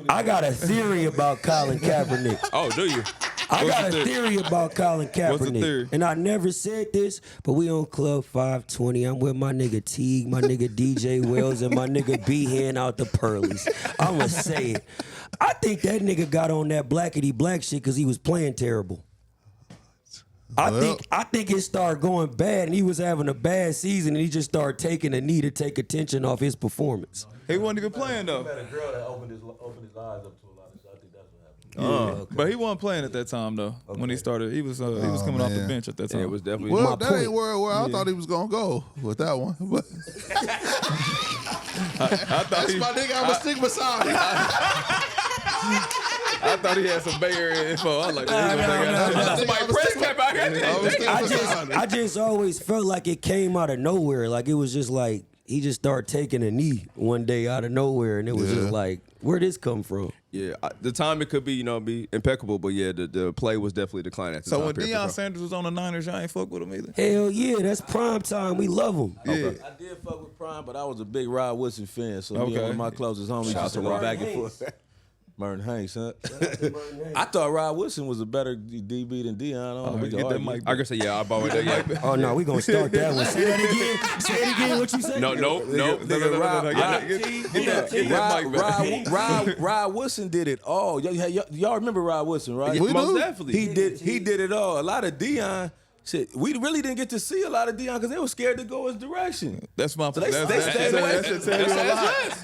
Speaker 4: I got a theory about Colin Kaepernick.
Speaker 7: Oh, do you?
Speaker 4: I got a theory about Colin
Speaker 3: What's the theory?
Speaker 4: Kaepernick. And I never said this, but we on Club 520. I'm with my nigga Teague, my nigga DJ Wells, and my nigga B-Hand out the Pearlies. I'ma say it. I think that nigga got on that blackity black shit because he was playing terrible. I think it started going bad, and he was having a bad season, and he just started taking a knee to take attention off his performance.
Speaker 3: He wasn't even playing though.
Speaker 6: had a girl that opened his eyes up to a lot of shit. I think that's what happened.
Speaker 3: But he wasn't playing at that time though. When he started, he was coming off the
Speaker 2: man.
Speaker 3: bench at that time.
Speaker 1: Yeah, it was definitely.
Speaker 2: Well, that
Speaker 4: point.
Speaker 2: ain't where I thought he was gonna go with that one. But
Speaker 3: I thought he,
Speaker 2: my nigga, I'm a stick beside him.
Speaker 3: I thought he had some Bay Area info. I was like,
Speaker 7: Somebody press cap out here.
Speaker 4: I just always felt like it came out of nowhere. Like it was just like he just started taking a knee one day out of nowhere, and it was just like, where'd this come from?
Speaker 1: Yeah, the time it could be, be impeccable, but yeah, the play was definitely declining at the
Speaker 3: So
Speaker 1: time
Speaker 3: when
Speaker 1: period, for
Speaker 3: Deion
Speaker 1: sure.
Speaker 3: Sanders was on the Niners, y'all ain't fuck with him either.
Speaker 4: Hell yeah, that's prime time. We love him.
Speaker 3: Yeah.
Speaker 6: I did fuck with Prime, but I was a big Rod Woodson fan, so me and
Speaker 3: Okay.
Speaker 6: one of my closest homies used to go back and
Speaker 4: Hanks.
Speaker 6: forth. Merton Hanks, huh? I thought Rod Woodson was a better DB than Deion. We
Speaker 3: get
Speaker 6: can
Speaker 3: that
Speaker 6: argue.
Speaker 3: mic
Speaker 1: I can say, yeah, I bought that. Yeah.
Speaker 4: Oh no, we gonna start that one. Say that again. Say it again. What you say?
Speaker 1: No.
Speaker 6: Rod Woodson did it all. Y'all remember Rod Woodson, right?
Speaker 2: We
Speaker 1: Most
Speaker 2: do.
Speaker 1: definitely.
Speaker 6: He did it all. A lot of Deion. Shit, we really didn't get to see a lot of Deion because they were scared to go his direction.
Speaker 3: That's my
Speaker 6: they
Speaker 3: that's,
Speaker 6: stayed away.
Speaker 3: that should tell you a lot.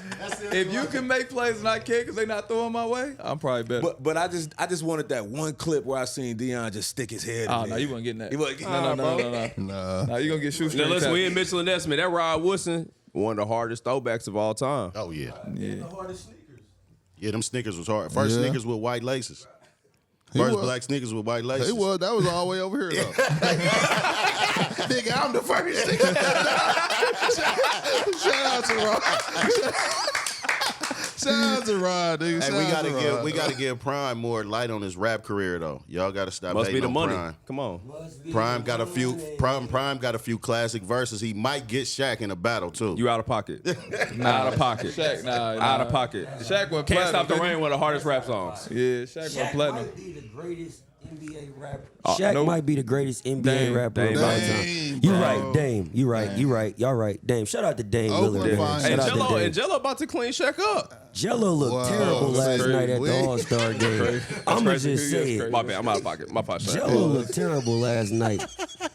Speaker 3: If you can make plays and I can't because they not throwing my way, I'm probably better.
Speaker 6: But I just wanted that one clip where I seen Deion just stick his head.
Speaker 3: Oh,
Speaker 6: in
Speaker 3: no,
Speaker 6: there.
Speaker 3: you wasn't getting that.
Speaker 6: He wasn't getting
Speaker 3: No.
Speaker 2: Nah.
Speaker 3: Nah, you gonna get shoestring.
Speaker 1: Now listen,
Speaker 3: tackle.
Speaker 1: we in Mitchell and Nesmith. That Rod Woodson, one of the hardest throwbacks of all time.
Speaker 5: Oh yeah.
Speaker 3: Yeah.
Speaker 5: Yeah, them Snickers was hard. First
Speaker 2: Yeah.
Speaker 5: Snickers with white laces.
Speaker 2: He
Speaker 5: First
Speaker 2: was.
Speaker 5: black Snickers with white laces.
Speaker 2: That was all the way over here though. Nigga, I'm the first. Shout out to Rod. Shout out to Rod, nigga.
Speaker 5: Hey,
Speaker 2: Shout
Speaker 5: we
Speaker 2: out
Speaker 5: gotta
Speaker 2: to
Speaker 5: give
Speaker 2: Rod.
Speaker 5: we gotta give Prime more light on his rap career though. Y'all gotta stop
Speaker 1: Must be
Speaker 5: hating
Speaker 1: the
Speaker 5: on
Speaker 1: money.
Speaker 5: Prime.
Speaker 1: Come on.
Speaker 5: Prime got a few classic verses. He might get Shaq in a battle too.
Speaker 1: You out of pocket. Out of pocket.
Speaker 3: Shaq,
Speaker 1: Out of pocket.
Speaker 3: Shaq went
Speaker 1: Can't Stop the
Speaker 3: platinum,
Speaker 1: Rain, one of the hardest rap songs.
Speaker 3: Yeah, Shaq went platinum.
Speaker 4: might be the greatest NBA rapper.
Speaker 1: Oh,
Speaker 4: Shaq
Speaker 3: nope.
Speaker 4: might be the greatest NBA
Speaker 3: Dame.
Speaker 4: rapper
Speaker 1: Dame.
Speaker 4: of all time.
Speaker 2: Dame,
Speaker 4: You
Speaker 2: bro.
Speaker 4: right, Dame. You right. You right. Y'all right. Dame. Shout out to Dame
Speaker 2: Oakland
Speaker 4: Lillard.
Speaker 2: fine.
Speaker 1: Hey,
Speaker 4: Shout out to
Speaker 1: Jello,
Speaker 4: Dame.
Speaker 1: and Jello about to clean Shaq up.
Speaker 4: Jello looked
Speaker 2: Wow,
Speaker 4: terrible
Speaker 2: that's
Speaker 4: last
Speaker 2: crazy.
Speaker 4: night at the
Speaker 2: Wait.
Speaker 4: All-Star game. I'ma
Speaker 3: crazy.
Speaker 4: just say it.
Speaker 1: My bad, I'm out of pocket. My fault, Shaq.
Speaker 4: Jello looked terrible last night.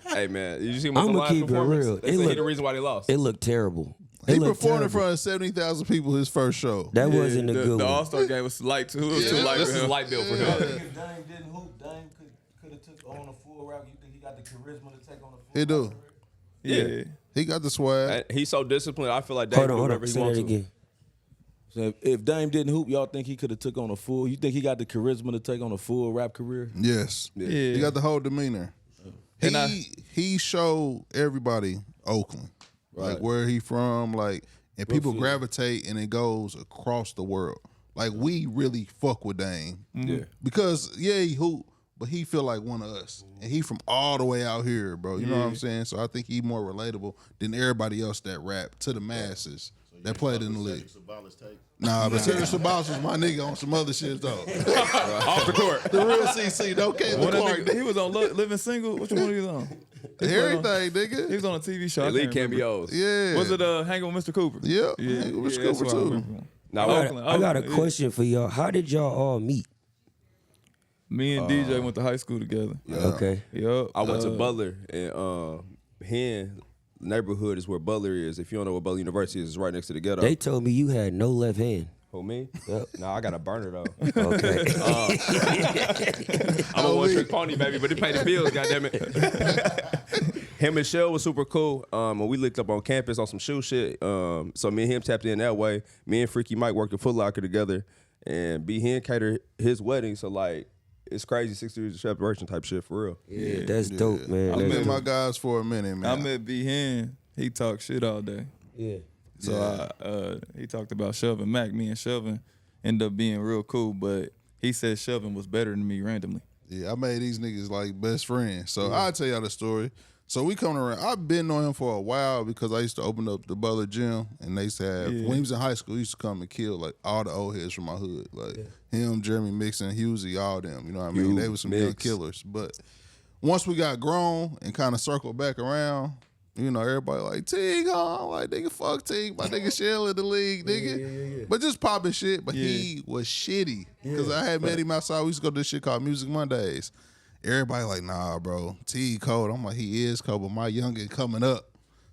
Speaker 1: Hey, man, did you see him
Speaker 4: I'ma
Speaker 1: with the live
Speaker 4: keep it
Speaker 1: performance?
Speaker 4: real.
Speaker 1: They
Speaker 4: It
Speaker 1: said he
Speaker 4: looked-
Speaker 1: the reason why they lost.
Speaker 4: It looked terrible.
Speaker 2: He
Speaker 4: It looked
Speaker 2: performed in
Speaker 4: terrible.
Speaker 2: front of 70,000 people his first show.
Speaker 4: That wasn't a good
Speaker 3: The
Speaker 4: one.
Speaker 3: All-Star game was light too. It was too
Speaker 2: Yeah,
Speaker 3: light
Speaker 1: This
Speaker 3: for
Speaker 1: is
Speaker 3: him.
Speaker 1: a light bill for him.
Speaker 6: If Dame didn't hoop, Dame could have took on a full rap. You think he got the charisma to take on a full
Speaker 2: He do.
Speaker 6: rap?
Speaker 3: Yeah.
Speaker 2: He got the swag.
Speaker 1: He's so disciplined. I feel like Dame
Speaker 4: Hold
Speaker 1: can
Speaker 4: on,
Speaker 1: do
Speaker 4: hold
Speaker 1: whatever
Speaker 4: on.
Speaker 1: he
Speaker 4: Say that
Speaker 1: wants to.
Speaker 4: again.
Speaker 6: So if Dame didn't hoop, y'all think he could have took on a full? You think he got the charisma to take on a full rap career?
Speaker 2: Yes.
Speaker 3: Yeah.
Speaker 2: He got the whole demeanor.
Speaker 3: And
Speaker 2: He showed everybody Oakland, like where he from, like, and people gravitate and it goes across the world. Like we really fuck with Dame,
Speaker 1: Yeah.
Speaker 2: because he hoop, but he feel like one of us, and he from all the way out here, bro. You know what I'm saying? So I think he more relatable than everybody else that rap to the masses that played in the league. Nah, but Terry Sabalas was my nigga on some other shit though.
Speaker 1: Off the court.
Speaker 2: The real CC, no Caleb
Speaker 3: One of
Speaker 2: Clark.
Speaker 3: the, he was on Living Single. Which one he was on?
Speaker 2: Everything,
Speaker 3: He
Speaker 2: nigga.
Speaker 3: was on a TV show. I
Speaker 1: Elite
Speaker 3: can't remember.
Speaker 1: cameos.
Speaker 2: Yeah.
Speaker 3: Was it Hanging with Mr. Cooper?
Speaker 2: Yeah.
Speaker 3: Yeah,
Speaker 2: Hanging with Mr.
Speaker 3: that's
Speaker 2: Cooper,
Speaker 3: what I
Speaker 2: too.
Speaker 3: remember.
Speaker 1: Now,
Speaker 4: I got a
Speaker 3: yeah.
Speaker 4: question for y'all. How did y'all all meet?
Speaker 3: Me and DJ went to high school together.
Speaker 4: Okay.
Speaker 3: Yup.
Speaker 1: I went to Butler and Hen neighborhood is where Butler is. If you don't know where Butler University is, it's right next to the ghetto.
Speaker 4: They told me you had no left hand.
Speaker 1: Who, me?
Speaker 4: Yep.
Speaker 1: Nah, I got a burner though.
Speaker 4: Okay.
Speaker 1: I'm a one-trick pony, baby, but they pay the bills, goddammit. Him and Shell was super cool. And we linked up on campus on some shoe shit. So me and him tapped in that way. Me and Freaky Mike worked at Foot Locker together, and B Hen catered his wedding. So like, it's crazy, 6 degrees of separation type shit for real.
Speaker 4: Yeah, that's dope, man.
Speaker 2: I've
Speaker 4: That's
Speaker 2: been
Speaker 4: dope.
Speaker 2: my guys for a minute, man.
Speaker 3: I met B Hen. He talked shit all day.
Speaker 4: Yeah.
Speaker 3: So he talked about Shelvin Mac. Me and Shelvin ended up being real cool, but he said Shelvin was better than me randomly.
Speaker 2: Yeah, I made these niggas like best friends. So I'll tell y'all the story. So we coming around. I've been knowing him for a while because I used to open up the Butler gym, and they used to have, when he was in high school, he used to come and kill like all the old heads from my hood. Like him, Jeremy Mixon, Husey, all them. You know what I mean? They were some young killers. But once we got grown and kind of circled back around, you know, everybody like, Teague, huh? I'm like, nigga, fuck Teague. My nigga Shell in the league, nigga. But just popping shit. But he was shitty. Because I had met him outside. We used to go to this shit called Music Mondays. Everybody like, nah, bro, Teague cold. I'm like, he is cold, but my youngin' coming up.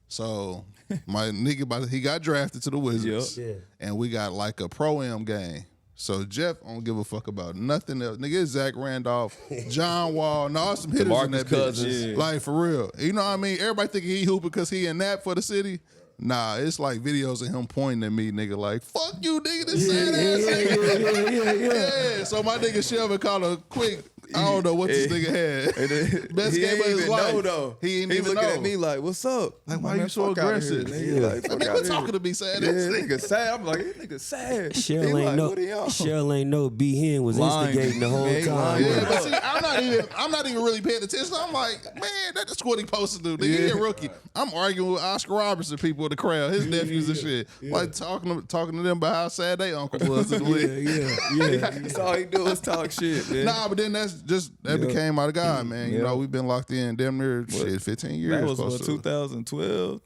Speaker 2: So my nigga, he got drafted to the Wizards.
Speaker 4: Yeah.
Speaker 2: And we got like a Pro-Am game. So Jeff don't give a fuck about nothing else. Nigga, it's Zach Randolph, John Wall, and all some hitters in that bitch. Like, for real. You know what I mean? Everybody think he hoop because he in that for the city. Nah, it's like videos of him pointing at me, nigga, like, fuck you, nigga, this sad ass nigga. Yeah, so my nigga Shelvin called a quick, I don't know what this nigga had. Best game of his life.
Speaker 3: Though.
Speaker 2: He ain't
Speaker 3: He
Speaker 2: even
Speaker 3: looking
Speaker 2: know.
Speaker 3: at me like, what's up?
Speaker 2: Like, why
Speaker 3: Man,
Speaker 2: you so
Speaker 3: fuck outta
Speaker 2: aggressive?
Speaker 3: Here, nigga. Like, fuck
Speaker 2: Nigga,
Speaker 3: outta
Speaker 2: quit
Speaker 3: here.
Speaker 2: talking to me, sad
Speaker 3: Yeah,
Speaker 2: ass
Speaker 3: this
Speaker 2: nigga.
Speaker 3: nigga sad. I'm like, this nigga sad.
Speaker 4: Shell
Speaker 3: He
Speaker 4: ain't
Speaker 3: like,
Speaker 4: know.
Speaker 3: what he on?
Speaker 4: Shell ain't know. B Hen was
Speaker 3: Lying.
Speaker 4: instigating the whole
Speaker 3: Yeah, he
Speaker 4: time.
Speaker 3: lying.
Speaker 2: Yeah, but see, I'm not even really paying attention. I'm like, man, that's what he supposed to do. Nigga, he a rookie. I'm arguing with Oscar Robertson people in the crowd, his nephews and shit. Like talking to them about how sad they uncle was in the league.
Speaker 3: That's all he do is talk shit, man.
Speaker 2: Nah, but then that became our guy, man. You know, we've been locked in damn near 15 years.
Speaker 3: That was
Speaker 2: close
Speaker 3: what,
Speaker 2: to.
Speaker 3: 2012?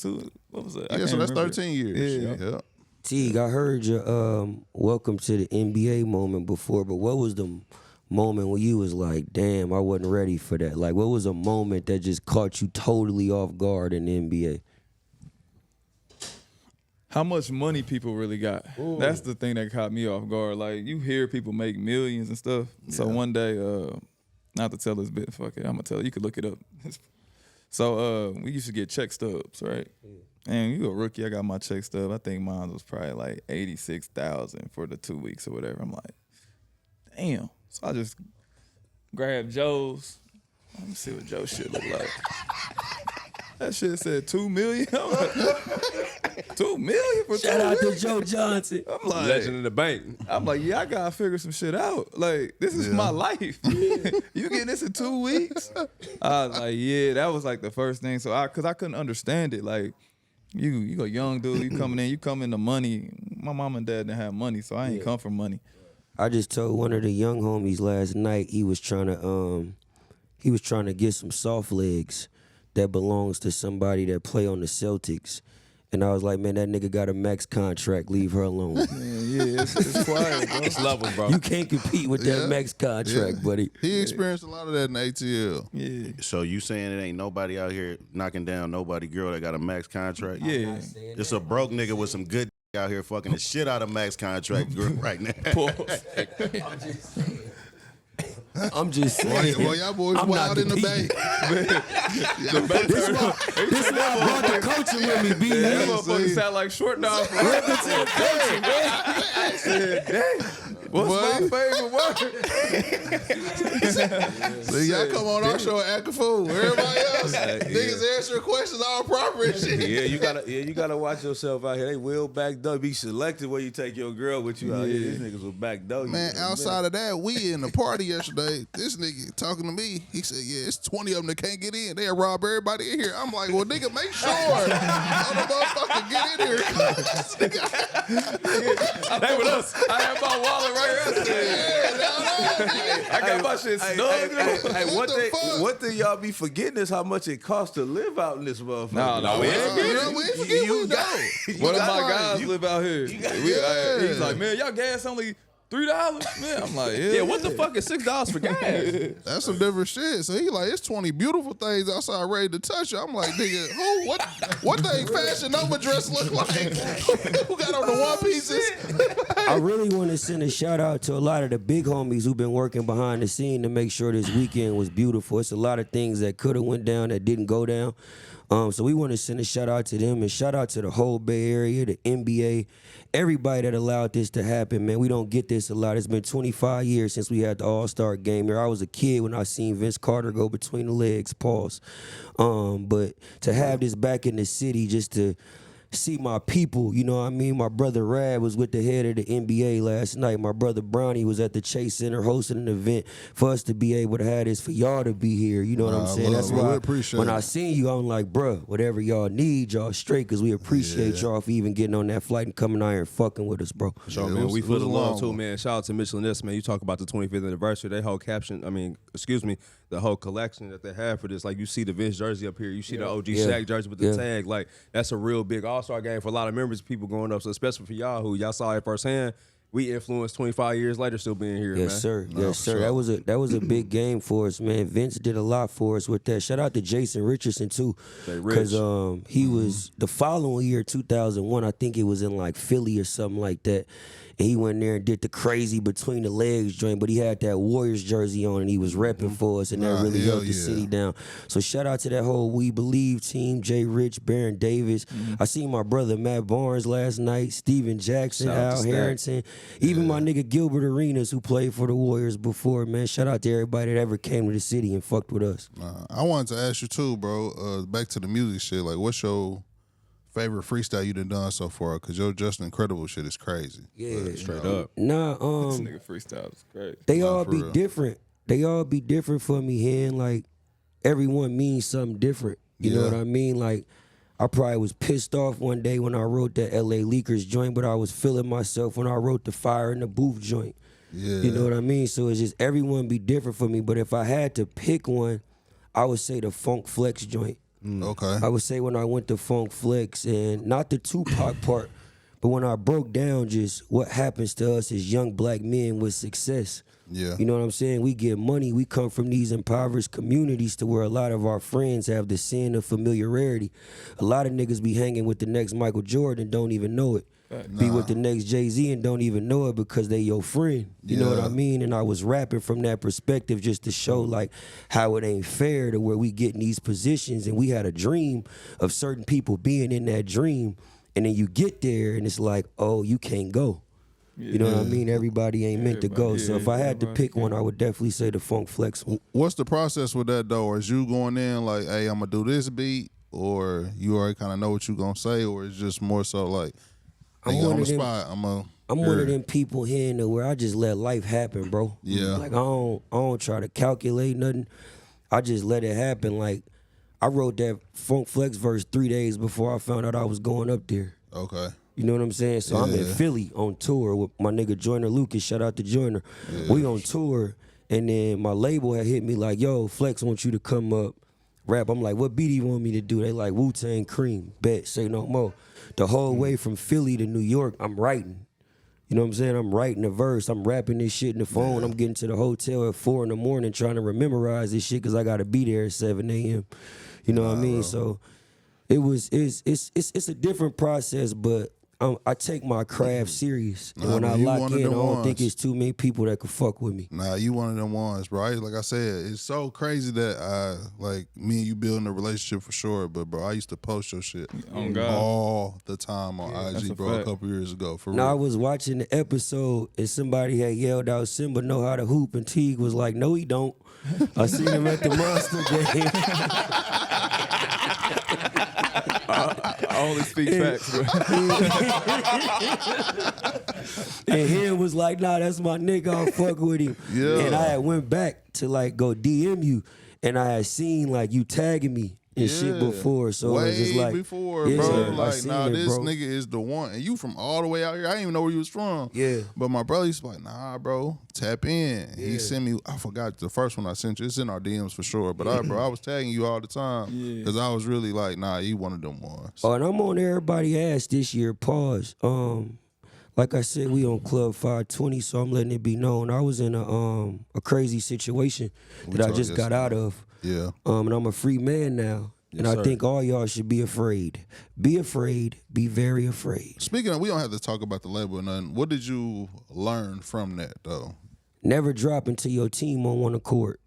Speaker 3: What was that? I
Speaker 2: Yeah,
Speaker 3: can't
Speaker 2: so that's
Speaker 3: remember.
Speaker 2: 13 years. Yeah.
Speaker 4: Teague, I heard your welcome to the NBA moment before, but what was the moment when you was like, damn, I wasn't ready for that? Like, what was a moment that just caught you totally off guard in the NBA?
Speaker 3: How much money people really got. That's the thing that caught me off guard. Like, you hear people make millions and stuff. So one day, not to tell this bit, fuck it, I'm gonna tell you. You could look it up. So we used to get check stubs, right? And you a rookie, I got my check stub. I think mine was probably like $86,000 for the 2 weeks or whatever. I'm like, damn. So I just grabbed Joe's. Let me see what Joe's shit look like. That shit said $2 million. I'm like, $2 million for
Speaker 4: Shout
Speaker 3: 2
Speaker 4: out to
Speaker 3: weeks?
Speaker 4: Joe Johnson.
Speaker 3: I'm like,
Speaker 1: Legend in the bank.
Speaker 3: I'm like, yeah, I gotta figure some shit out. Like, this is my life. You getting this in 2 weeks? I was like, yeah, that was like the first thing. So cause I couldn't understand it. Like, you a young dude, you come into money. My mom and dad didn't have money, so I ain't come from money.
Speaker 4: I just told one of the young homies last night he was trying to get some soft legs that belongs to somebody that play on the Celtics. And I was like, man, that nigga got a max contract. Leave her alone.
Speaker 3: Yeah, it's quiet, bro.
Speaker 1: It's levels, bro.
Speaker 4: You can't compete with that max contract, buddy.
Speaker 2: He experienced a lot of that in ATL.
Speaker 3: Yeah.
Speaker 5: So you saying it ain't nobody out here knocking down nobody girl that got a max contract?
Speaker 3: Yeah.
Speaker 5: It's a broke nigga with some good out here fucking the shit out of max contract girl right now.
Speaker 4: I'm just saying.
Speaker 2: Well, y'all boys
Speaker 4: I'm not
Speaker 2: wild in the
Speaker 4: competing.
Speaker 2: bank.
Speaker 4: This is why I brought the coaching with me, B.
Speaker 3: That motherfucker sound like short dog from I said, dang. What's my favorite word?
Speaker 2: See, y'all come on our show and act a fool. Everybody else, niggas answer questions all proper and shit.
Speaker 6: Yeah, you gotta watch yourself out here. They will back door. Be selective where you take your girl with you out here. These niggas will back door.
Speaker 2: Man, outside of that, we in the party yesterday. This nigga talking to me. He said, yeah, it's 20 of them that can't get in. They'll rob everybody in here. I'm like, well, nigga, make sure other motherfucker get in here.
Speaker 3: Hey, with us, I have my wallet right here. I got my shit snug.
Speaker 6: Hey,
Speaker 2: What the fuck?
Speaker 6: one thing y'all be forgetting is how much it costs to live out in this motherfucker.
Speaker 3: No, we ain't
Speaker 2: Yeah, we forget we know.
Speaker 3: One of my
Speaker 2: got-
Speaker 3: guys live out here. He's like, man, y'all gas only $3, man. I'm like,
Speaker 1: Yeah, what the fuck is $6 for gas?
Speaker 2: That's some different shit. So he like, it's 20 beautiful things outside ready to touch you. I'm like, nigga, who? What they Fashion Nova dress look like? Who got on the one pieces?
Speaker 4: I really want to send a shout out to a lot of the big homies who've been working behind the scene to make sure this weekend was beautiful. It's a lot of things that could have went down that didn't go down. So we want to send a shout out to them and shout out to the whole Bay Area, the NBA, everybody that allowed this to happen, man. We don't get this a lot. It's been 25 years since we had the All-Star game here. I was a kid when I seen Vince Carter go between the legs, pause. But to have this back in the city, just to see my people, you know what I mean? My brother Rad was with the head of the NBA last night. My brother Brownie was at the Chase Center hosting an event for us to be able to have this, for y'all to be here. You know what I'm saying? That's why when I seen you, I'm like, bruh, whatever y'all need, y'all straight, because we appreciate y'all for even getting on that flight and coming out here and fucking with us, bro.
Speaker 1: So, man, we feel the love, too, man. Shout out to Mitchell and this, man. You talk about the 25th anniversary. They whole the whole collection that they have for this. Like, you see the Vince jersey up here. You see the OG Shaq jersey with the tag. Like, that's a real big All-Star game for a lot of members, people going up. So especially for y'all who y'all saw it firsthand, we influenced 25 years later still being here,
Speaker 4: yes,
Speaker 1: man.
Speaker 4: Sir.
Speaker 2: No,
Speaker 4: yes, sir.
Speaker 2: sure.
Speaker 4: That was a big game for us, man. Vince did a lot for us with that. Shout out to Jason Richardson, too. Because he was, the following year, 2001, I think it was in, like, Philly or something like that. And he went there and did the crazy between the legs joint, but he had that Warriors jersey on and he was repping for us, and that really held the city down. So shout out to that whole We Believe team, Jay Rich, Baron Davis. I seen my brother Matt Barnes last night, Steven Jackson, Al Harrington, even my nigga Gilbert Arenas, who played for the Warriors before, man. Shout out to everybody that ever came to the city and fucked with us.
Speaker 2: I wanted to ask you too, bro, back to the music shit. Like, what's your favorite freestyle you done so far? Because your Just Incredible shit is crazy.
Speaker 4: Yeah,
Speaker 1: straight up.
Speaker 4: Nah,
Speaker 3: This nigga freestyle is crazy.
Speaker 4: they all be different. They all be different for me, Hen. Like, everyone means something different. You know what I mean? Like, I probably was pissed off one day when I wrote that LA Leakers joint, but I was feeling myself when I wrote the Fire in the Booth joint.
Speaker 2: Yeah.
Speaker 4: You know what I mean? So it's just everyone be different for me. But if I had to pick one, I would say the Funk Flex joint.
Speaker 2: Okay.
Speaker 4: I would say when I went to Funk Flex, and not the Tupac part, but when I broke down just what happens to us as young black men with success.
Speaker 2: Yeah.
Speaker 4: You know what I'm saying? We get money. We come from these impoverished communities to where a lot of our friends have the sin of familiarity. A lot of niggas be hanging with the next Michael Jordan and don't even know it. Be with the next Jay-Z and don't even know it because they your friend. You know what I mean? And I was rapping from that perspective just to show like how it ain't fair to where we get in these positions, and we had a dream of certain people being in that dream, and then you get there and it's like, oh, you can't go. You know what I mean? Everybody ain't meant to go. So if I had to pick one, I would definitely say the Funk Flex one.
Speaker 2: What's the process with that though? Is you going in like, hey, I'm gonna do this beat, or you already kind of know what you gonna say, or it's just more so like,
Speaker 4: I'm
Speaker 2: on the spot. I'm
Speaker 4: one of them people here in where I just let life happen, bro.
Speaker 2: Yeah.
Speaker 4: Like I don't try to calculate nothing. I just let it happen. Like I wrote that Funk Flex verse 3 days before I found out I was going up there.
Speaker 2: Okay.
Speaker 4: You know what I'm saying? So I'm in Philly on tour with my nigga Joyner Lucas. Shout out to Joyner. We on tour, and then my label had hit me like, yo, Flex wants you to come up, rap. I'm like, what beat do you want me to do? They like, Wu-Tang Cream. Bet, say no more. The whole way from Philly to New York, I'm writing. You know what I'm saying? I'm writing a verse. I'm rapping this shit in the phone. I'm getting to the hotel at 4 in the morning trying to memorize this shit because I got to be there at 7 a.m. You know what I mean? Bro. So it's a different process, but I take my craft serious. And when I lock in, I don't think it's too many people that could fuck with me.
Speaker 2: Nah, you one of them ones, bro. Like I said, it's so crazy that like me and you building a relationship for sure. But bro, I used to post your shit all the time on IG, bro, a couple years ago. For real.
Speaker 4: I was watching the episode and somebody had yelled out, Symba know how to hoop, and Teague was like, no, he don't. I seen him at the Monster game.
Speaker 3: I only speak facts, bro.
Speaker 4: And him was like, nah, that's my nigga, I'll fuck with him.
Speaker 2: Yeah.
Speaker 4: And I had went back to like go DM you, and I had seen like you tagging me and shit before. So
Speaker 2: way
Speaker 4: it was just like
Speaker 2: before, bro. Like, nah, this nigga is the one. And you from all the way out here. I didn't even know where you was from.
Speaker 4: Yeah.
Speaker 2: But my brother used to be like, nah, bro, tap in. Yeah. He sent me, I forgot the first one I sent you. It's in our DMs for sure. But I was tagging you all the time. Because I was really like, nah, you one of them ones.
Speaker 4: Oh, and I'm on everybody's ass this year, pause. like I said, we on Club 520, so I'm letting it be known. I was in a crazy situation that I just got out of.
Speaker 2: Yeah.
Speaker 4: And I'm a free man now.
Speaker 1: Yes,
Speaker 4: and I
Speaker 1: sir.
Speaker 4: think all y'all should be afraid. Be afraid. Be very afraid.
Speaker 2: Speaking of, we don't have to talk about the label or nothing. What did you learn from that, though?
Speaker 4: Never drop until your team on one accord.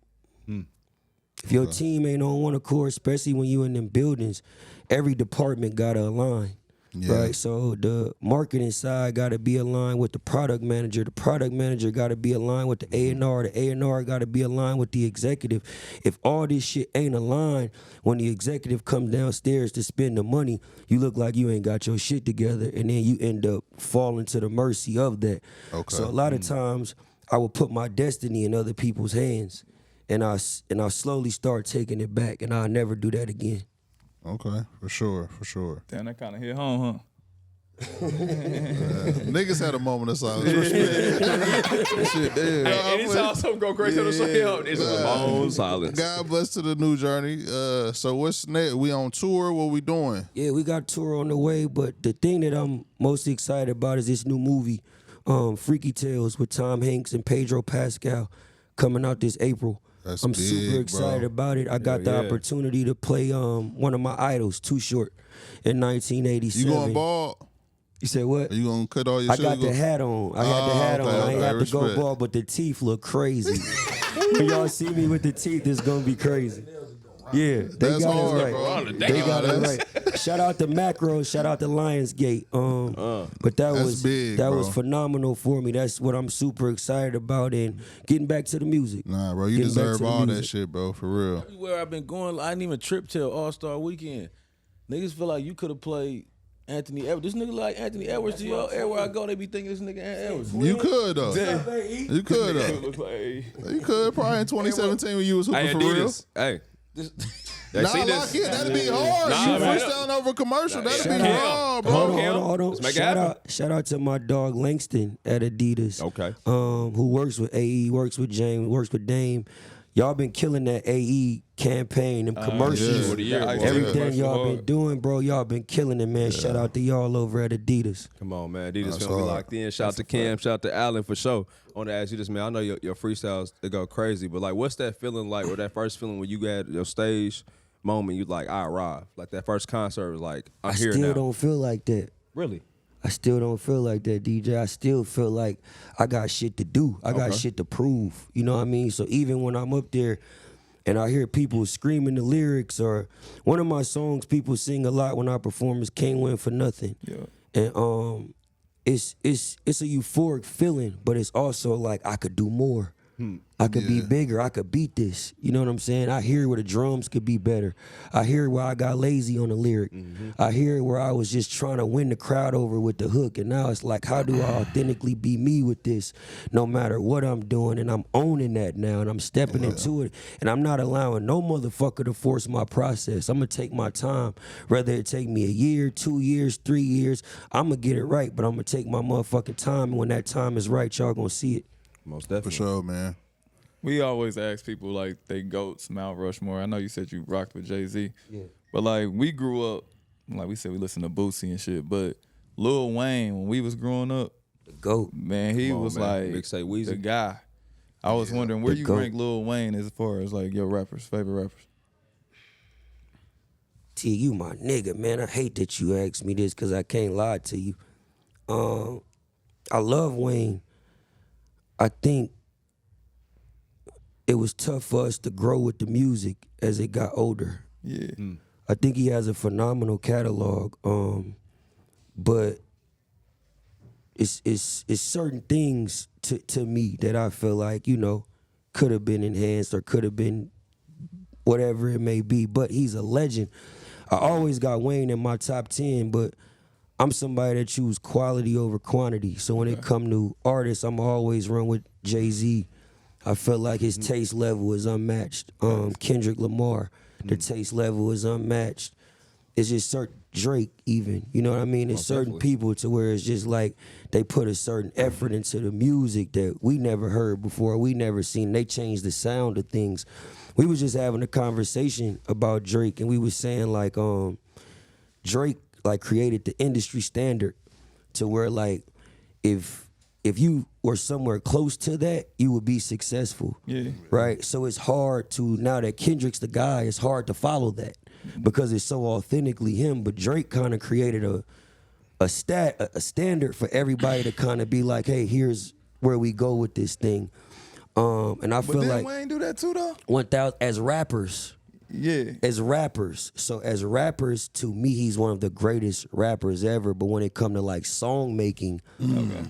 Speaker 4: If your team ain't on one accord, especially when you in them buildings, every department got to align.
Speaker 2: Yeah.
Speaker 4: Right, so the marketing side got to be aligned with the product manager. The product manager got to be aligned with the A&R. The A&R got to be aligned with the executive. If all this shit ain't aligned, when the executive comes downstairs to spend the money, you look like you ain't got your shit together, and then you end up falling to the mercy of that.
Speaker 2: Okay.
Speaker 4: So a lot of times, I will put my destiny in other people's hands, and I slowly start taking it back, and I'll never do that again.
Speaker 2: Okay, for sure.
Speaker 3: Damn, that kind of hit home, huh?
Speaker 2: Niggas had a moment of silence. Shit, damn.
Speaker 7: Hey, anytime something go crazy on the show, it's a
Speaker 1: Long silence.
Speaker 2: God bless to the new journey. So what's next? We on tour? What we doing?
Speaker 4: Yeah, we got tour on the way, but the thing that I'm most excited about is this new movie, Freaky Tales, with Tom Hanks and Pedro Pascal, coming out this April.
Speaker 2: That's
Speaker 4: I'm
Speaker 2: big,
Speaker 4: super excited
Speaker 2: bro.
Speaker 4: about it. I got the opportunity to play one of my idols, Too Short, in 1987.
Speaker 2: You going bald?
Speaker 4: You said what?
Speaker 2: Are you gonna cut all your
Speaker 4: I
Speaker 2: shit?
Speaker 4: got the hat on. I got the hat on. I ain't got to go
Speaker 2: respect.
Speaker 4: bald, but the teeth look crazy. When y'all see me with the teeth, it's gonna be crazy. Yeah, they
Speaker 2: That's
Speaker 4: got
Speaker 2: hard,
Speaker 4: it right.
Speaker 2: bro.
Speaker 4: They got it right. Shout out to Macro. Shout out to Lionsgate. But that
Speaker 2: That's
Speaker 4: was
Speaker 2: big,
Speaker 4: that
Speaker 2: bro.
Speaker 4: was phenomenal for me. That's what I'm super excited about, and getting back to the music.
Speaker 2: Nah, bro, you
Speaker 4: Getting back
Speaker 2: deserve
Speaker 4: to the
Speaker 2: all that
Speaker 4: music.
Speaker 2: shit, bro, for real.
Speaker 6: Everywhere I've been going, I didn't even trip till All-Star Weekend. Niggas feel like you could have played Anthony Edwards. This nigga like Anthony Edwards to y'all. Everywhere I go, they be thinking this nigga Edwards.
Speaker 2: You could though. You could though. You could probably in 2017 when you was hooping
Speaker 1: Hey,
Speaker 2: for real.
Speaker 1: Adidas. Hey. They
Speaker 2: Nah,
Speaker 1: see
Speaker 2: lock
Speaker 1: this.
Speaker 2: in. That'd be hard.
Speaker 1: Nah,
Speaker 2: You
Speaker 1: man.
Speaker 2: freestyling over a commercial. That'd be
Speaker 4: Shout out.
Speaker 2: hard, bro.
Speaker 4: Hold on.
Speaker 1: Let's make it happen.
Speaker 4: Shout out to my dog Langston at Adidas.
Speaker 1: Okay.
Speaker 4: Who works with AE, works with James, works with Dame. Y'all been killing that AE campaign and commercials.
Speaker 1: For the year, boy.
Speaker 4: Everything y'all been doing, bro. Y'all been killing it, man. Shout out to y'all over at Adidas.
Speaker 1: Come on, man. Adidas
Speaker 2: That's
Speaker 1: gonna be
Speaker 2: hard.
Speaker 1: locked in. Shout out to Cam. Shout out to Allen for sure. I want to ask you this, man. I know your freestyles, they go crazy, but like, what's that feeling like, or that first feeling when you got your stage moment, you like, I arrived. Like that first concert was like, I'm
Speaker 4: I
Speaker 1: here
Speaker 4: still
Speaker 1: now.
Speaker 4: don't feel like that.
Speaker 1: Really?
Speaker 4: I still don't feel like that, DJ. I still feel like I got shit to do. I got shit to prove. You know what I mean? So even when I'm up there and I hear people screaming the lyrics, or one of my songs people sing a lot when I perform is Can't Win for Nothing.
Speaker 3: Yeah.
Speaker 4: And it's a euphoric feeling, but it's also like I could do more. I could be bigger. I could beat this. You know what I'm saying? I hear where the drums could be better. I hear where I got lazy on the lyric. I hear where I was just trying to win the crowd over with the hook. And now it's like, how do I authentically be me with this no matter what I'm doing? And I'm owning that now, and I'm stepping into it. And I'm not allowing no motherfucker to force my process. I'm going to take my time. Whether it take me a year, 2 years, 3 years, I'm going to get it right. But I'm going to take my motherfucking time. And when that time is right, y'all going to see it.
Speaker 1: Most definitely.
Speaker 2: For sure, man.
Speaker 3: We always ask people like they goats, Mount Rushmore. I know you said you rocked with Jay-Z. Yeah. But like we grew up, like we said, we listened to Boosie and shit. But Lil Wayne, when we was growing up,
Speaker 4: The GOAT.
Speaker 3: man, he
Speaker 1: Come on,
Speaker 3: was
Speaker 1: man.
Speaker 3: like
Speaker 1: Big Say Weezy.
Speaker 3: the guy. I was wondering where
Speaker 4: The
Speaker 3: you
Speaker 4: GOAT.
Speaker 3: rank Lil Wayne as far as like your rappers, favorite rappers.
Speaker 4: T, you my nigga, man. I hate that you asked me this because I can't lie to you. I love Wayne. I think it was tough for us to grow with the music as it got older.
Speaker 3: Yeah.
Speaker 4: I think he has a phenomenal catalog, but it's certain things to me that I feel like, you know, could have been enhanced or could have been whatever it may be. But he's a legend. I always got Wayne in my top 10, but I'm somebody that choose quality over quantity. So when it come to artists, I'm always run with Jay-Z. I felt like his taste level is unmatched. Kendrick Lamar, the taste level is unmatched. It's just certain Drake even, you know what I mean? It's certain people to where it's just like they put a certain effort into the music that we never heard before, we never seen. They changed the sound of things. We was just having a conversation about Drake, and we was saying like Drake like created the industry standard to where like if you were somewhere close to that, you would be successful.
Speaker 3: Yeah.
Speaker 4: Right? So it's hard to, now that Kendrick's the guy, it's hard to follow that because it's so authentically him. But Drake kind of created a standard for everybody to kind of be like, hey, here's where we go with this thing. And I feel like
Speaker 3: Wayne do that too, though.
Speaker 4: 1,000 as rappers.
Speaker 3: Yeah.
Speaker 4: As rappers. So as rappers, to me, he's one of the greatest rappers ever. But when it come to like song making,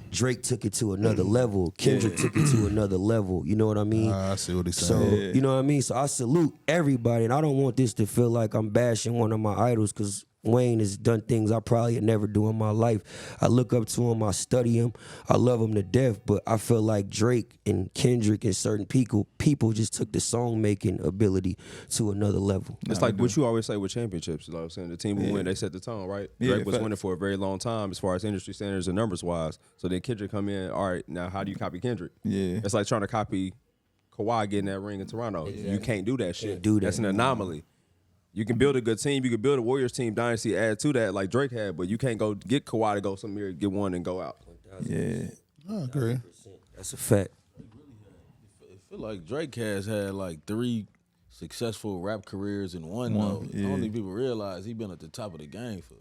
Speaker 4: Drake took it to another level. Kendrick took it to another level. You know what I mean?
Speaker 2: I see what he's
Speaker 4: So,
Speaker 2: saying.
Speaker 4: you know what I mean? So I salute everybody. And I don't want this to feel like I'm bashing one of my idols because Wayne has done things I probably had never do in my life. I look up to him, I study him, I love him to death, but I feel like Drake and Kendrick and certain people just took the song making ability to another level.
Speaker 1: It's like what you always say with championships. You know what I'm saying? The team who win, they set the tone, right? Drake was winning for a very long time as far as industry standards and numbers wise. So then Kendrick come in, all right, now how do you copy Kendrick?
Speaker 3: Yeah.
Speaker 1: It's like trying to copy Kawhi getting that ring in Toronto. You can't do that shit.
Speaker 4: do that.
Speaker 1: That's an anomaly. You can build a good team. You can build a Warriors team dynasty, add to that like Drake had, but you can't go get Kawhi to go somewhere, get one, and go out.
Speaker 3: Yeah.
Speaker 2: I agree.
Speaker 4: That's a fact.
Speaker 6: I feel like Drake has had like 3 successful rap careers in one though. I don't think people realize he been at the top of the game for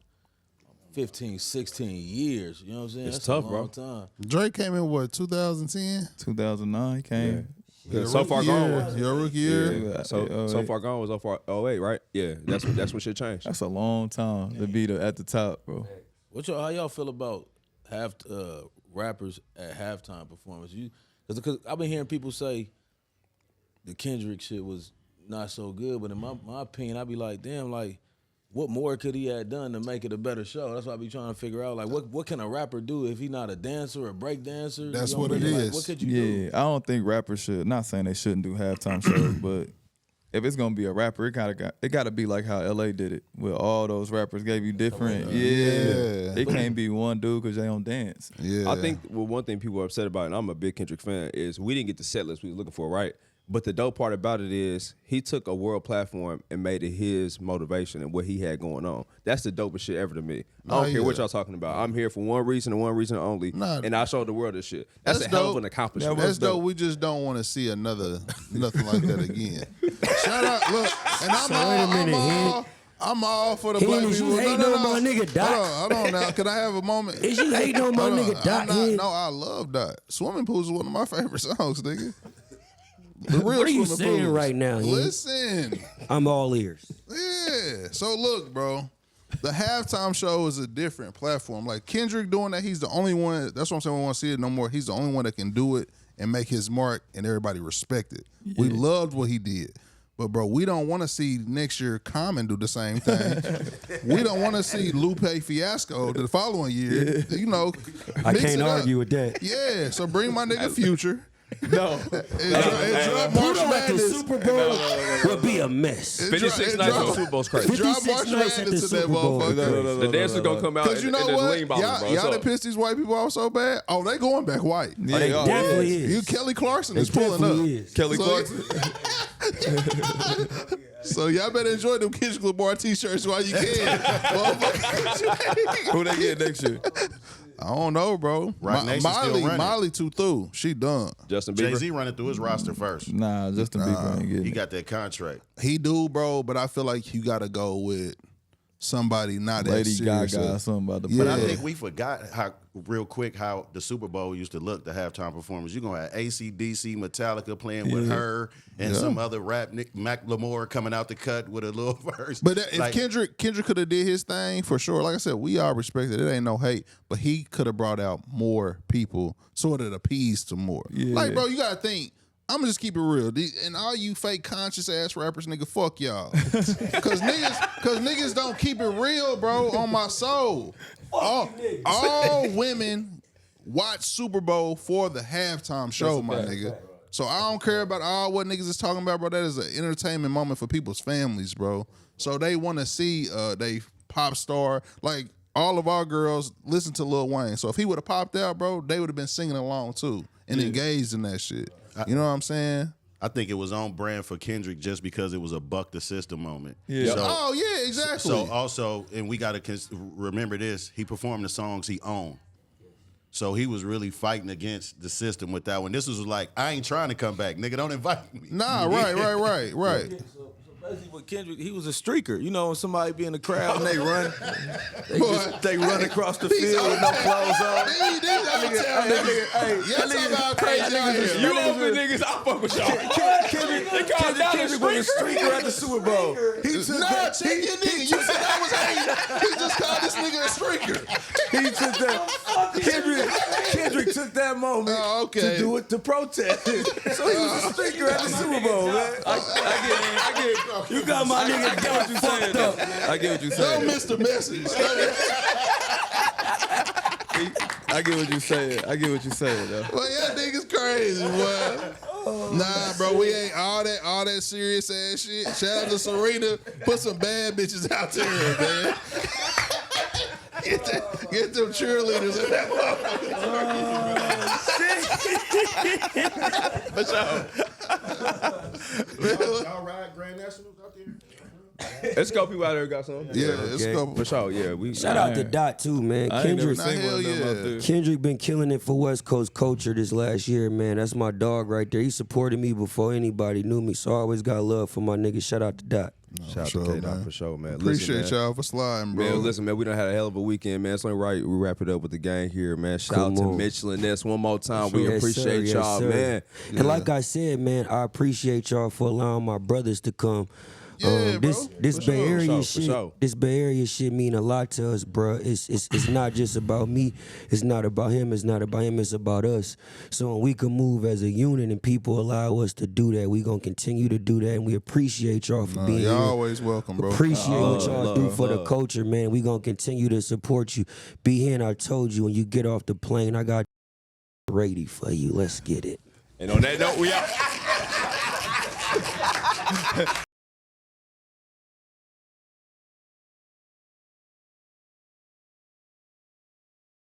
Speaker 6: 15, 16 years. You know what I'm saying?
Speaker 1: It's
Speaker 6: That's
Speaker 1: tough,
Speaker 6: a
Speaker 1: bro.
Speaker 6: long time.
Speaker 2: Drake came in, what, 2010?
Speaker 3: 2009 he came.
Speaker 1: So far gone.
Speaker 2: Your rookie year?
Speaker 3: Yeah.
Speaker 1: So far gone was 08, right? Yeah, that's when shit changed.
Speaker 3: That's a long time to be at the top, bro.
Speaker 6: How y'all feel about rappers at halftime performance? Because I've been hearing people say the Kendrick shit was not so good, but in my opinion, I'd be like, damn, like, what more could he have done to make it a better show? That's what I be trying to figure out. Like, what can a rapper do if he's not a dancer or a break dancer?
Speaker 2: That's
Speaker 6: You know
Speaker 2: what
Speaker 6: I
Speaker 2: it
Speaker 6: mean? Like,
Speaker 2: is.
Speaker 6: what could you do?
Speaker 3: Yeah, I don't think rappers should. Not saying they shouldn't do halftime shows, but if it's gonna be a rapper, it gotta be like how LA did it, with all those rappers gave you different. Yeah, it can't be one dude because they don't dance.
Speaker 2: Yeah.
Speaker 1: I think one thing people are upset about, and I'm a big Kendrick fan, is we didn't get the set list we was looking for, right? But the dope part about it is he took a world platform and made it his motivation and what he had going on. That's the dopest shit ever to me. I don't care what y'all talking about. I'm here for one reason and one reason only, and I showed the world this shit. That's a hell of an accomplishment.
Speaker 2: That's dope. We just don't want to see nothing like that again. Shout out, look, and I'm all for the black
Speaker 4: Is
Speaker 2: people.
Speaker 4: you hating on my nigga Dot?
Speaker 2: Hold on now. Can I have a moment?
Speaker 4: Is you hating on my nigga Dot?
Speaker 2: No, I love Dot. Swimming Pools is one of my favorite songs, nigga. The real
Speaker 4: What are you
Speaker 2: Swimming
Speaker 4: saying
Speaker 2: Pools.
Speaker 4: right now?
Speaker 2: Listen.
Speaker 4: I'm all ears.
Speaker 2: Yeah. So look, bro. The halftime show is a different platform. Like Kendrick doing that, he's the only one. That's what I'm saying. We want to see it no more. He's the only one that can do it and make his mark, and everybody respect it. Yeah. We loved what he did. But, bro, we don't want to see next year Common do the same thing. We don't want to see Lupe Fiasco the following year. You know,
Speaker 4: I can't argue with that.
Speaker 2: Yeah, so bring my nigga Future.
Speaker 3: No.
Speaker 2: And March
Speaker 4: Pluto at the
Speaker 2: Madness.
Speaker 4: Super Bowl would be a mess.
Speaker 1: 56 nights on the Super Bowl's crazy.
Speaker 2: Drop
Speaker 4: 56
Speaker 2: March
Speaker 4: nights at the
Speaker 2: Madness to that
Speaker 4: Super Bowl.
Speaker 2: motherfucker.
Speaker 1: The dancers gonna come out
Speaker 2: Because you
Speaker 1: and
Speaker 2: know
Speaker 1: just
Speaker 2: what?
Speaker 1: lean ballers, bro.
Speaker 2: Y'all
Speaker 1: So-
Speaker 2: that pissed these white people off so bad. Oh, they going back white.
Speaker 3: Yeah,
Speaker 4: They definitely is.
Speaker 2: You Kelly Clarkson
Speaker 4: They
Speaker 2: is pulling
Speaker 4: definitely
Speaker 2: up.
Speaker 4: is.
Speaker 3: Kelly
Speaker 2: So-
Speaker 3: Clarkson.
Speaker 2: So y'all better enjoy them Kendrick Lamar t-shirts while you can. Motherfucker.
Speaker 3: Who they get next year?
Speaker 2: I don't know, bro.
Speaker 5: Rock Nation still running.
Speaker 2: Miley too through. She done.
Speaker 1: Justin Bieber.
Speaker 5: Jay-Z running through his roster first.
Speaker 3: Nah, Justin Bieber ain't getting
Speaker 5: He
Speaker 3: it.
Speaker 5: got that contract.
Speaker 2: He do, bro, but I feel like you gotta go with somebody not that
Speaker 3: Lady
Speaker 2: serious.
Speaker 3: Gaga or something about the
Speaker 2: Yeah.
Speaker 5: But I think we forgot real quick how the Super Bowl used to look, the halftime performance. You're going to have AC/DC, Metallica playing with her, and some other rap, Macklemore coming out the cut with a little verse.
Speaker 2: But if
Speaker 5: Like,
Speaker 2: Kendrick could have did his thing for sure. Like I said, we all respect it. It ain't no hate, but he could have brought out more people, sort of appeased to more.
Speaker 3: Yeah.
Speaker 2: Like, bro, you gotta think. I'm gonna just keep it real. And all you fake conscious ass rappers, nigga, fuck y'all. Cause niggas don't keep it real, bro, on my soul. All women watch Super Bowl for the halftime show, my nigga. So I don't care about all what niggas is talking about, bro. That is an entertainment moment for people's families, bro. So they want to see they pop star. Like, all of our girls listen to Lil Wayne. So if he would have popped out, bro, they would have been singing along too and engaged in that shit. You know what I'm saying?
Speaker 5: I think it was on brand for Kendrick just because it was a buck the system moment.
Speaker 3: Yeah.
Speaker 2: Oh, yeah, exactly.
Speaker 5: So also, and we got to remember this, he performed the songs he owned. So he was really fighting against the system with that one. This was like, I ain't trying to come back, nigga. Don't invite me.
Speaker 2: Nah, right.
Speaker 6: So basically, with Kendrick, he was a streaker. You know, when somebody be in the crowd and they run, they run across the field with no clothes on.
Speaker 2: Y'all about crazy out here.
Speaker 7: You Oakland niggas, I fuck with y'all.
Speaker 6: Kendrick was a streaker at the Super Bowl.
Speaker 2: Check your nigga. You said I was hating. He just called this nigga a streaker.
Speaker 6: He took that. Kendrick took that moment to do it to protest. So he was a streaker at the Super Bowl, man.
Speaker 3: I get.
Speaker 4: You got my nigga.
Speaker 3: I get what you saying. Though. I get what you saying.
Speaker 2: Don't miss the message.
Speaker 3: I get what you saying. I get what you saying, though.
Speaker 2: Well, y'all niggas crazy, boy. Nah, bro, we ain't all that serious ass shit. Shout out to Serena. Put some bad bitches out there, man. Get them cheerleaders in that motherfucker.
Speaker 5: Y'all ride Grand Nationals out there?
Speaker 1: Let's go. People out there got some.
Speaker 2: Yeah, it's couple.
Speaker 1: For sure. Yeah, we
Speaker 4: Shout out to Dot too, man.
Speaker 3: I ain't never
Speaker 4: Kendrick,
Speaker 3: seen one of them out there.
Speaker 4: Kendrick been killing it for West Coast culture this last year, man. That's my dog right there. He supported me before anybody knew me, so I always got love for my nigga. Shout out to Dot.
Speaker 1: Shout out to K-Dot for sure, man.
Speaker 2: Appreciate y'all for sliding, bro.
Speaker 1: Man, listen, man, we done had a hell of a weekend, man. It's only right we wrap it up with the gang here, man. Shout out to Mitchell and Ness one more time. We appreciate y'all, man.
Speaker 4: And like I said, man, I appreciate y'all for allowing my brothers to come.
Speaker 2: Yeah,
Speaker 4: This
Speaker 2: bro.
Speaker 4: Bay Area shit,
Speaker 1: sure.
Speaker 4: this Bay Area shit mean a lot to us, bro. It's not just about me. It's not about him. It's not about him. It's about us. So when we can move as a unit and people allow us to do that, we gonna continue to do that, and we appreciate y'all for being
Speaker 2: y'all
Speaker 4: here.
Speaker 2: Always welcome, bro.
Speaker 4: Appreciate what y'all do for the culture, man. We gonna continue to support you. Be here, and I told you when you get off the plane, I got ready for you. Let's get it.
Speaker 1: And on that note, we out.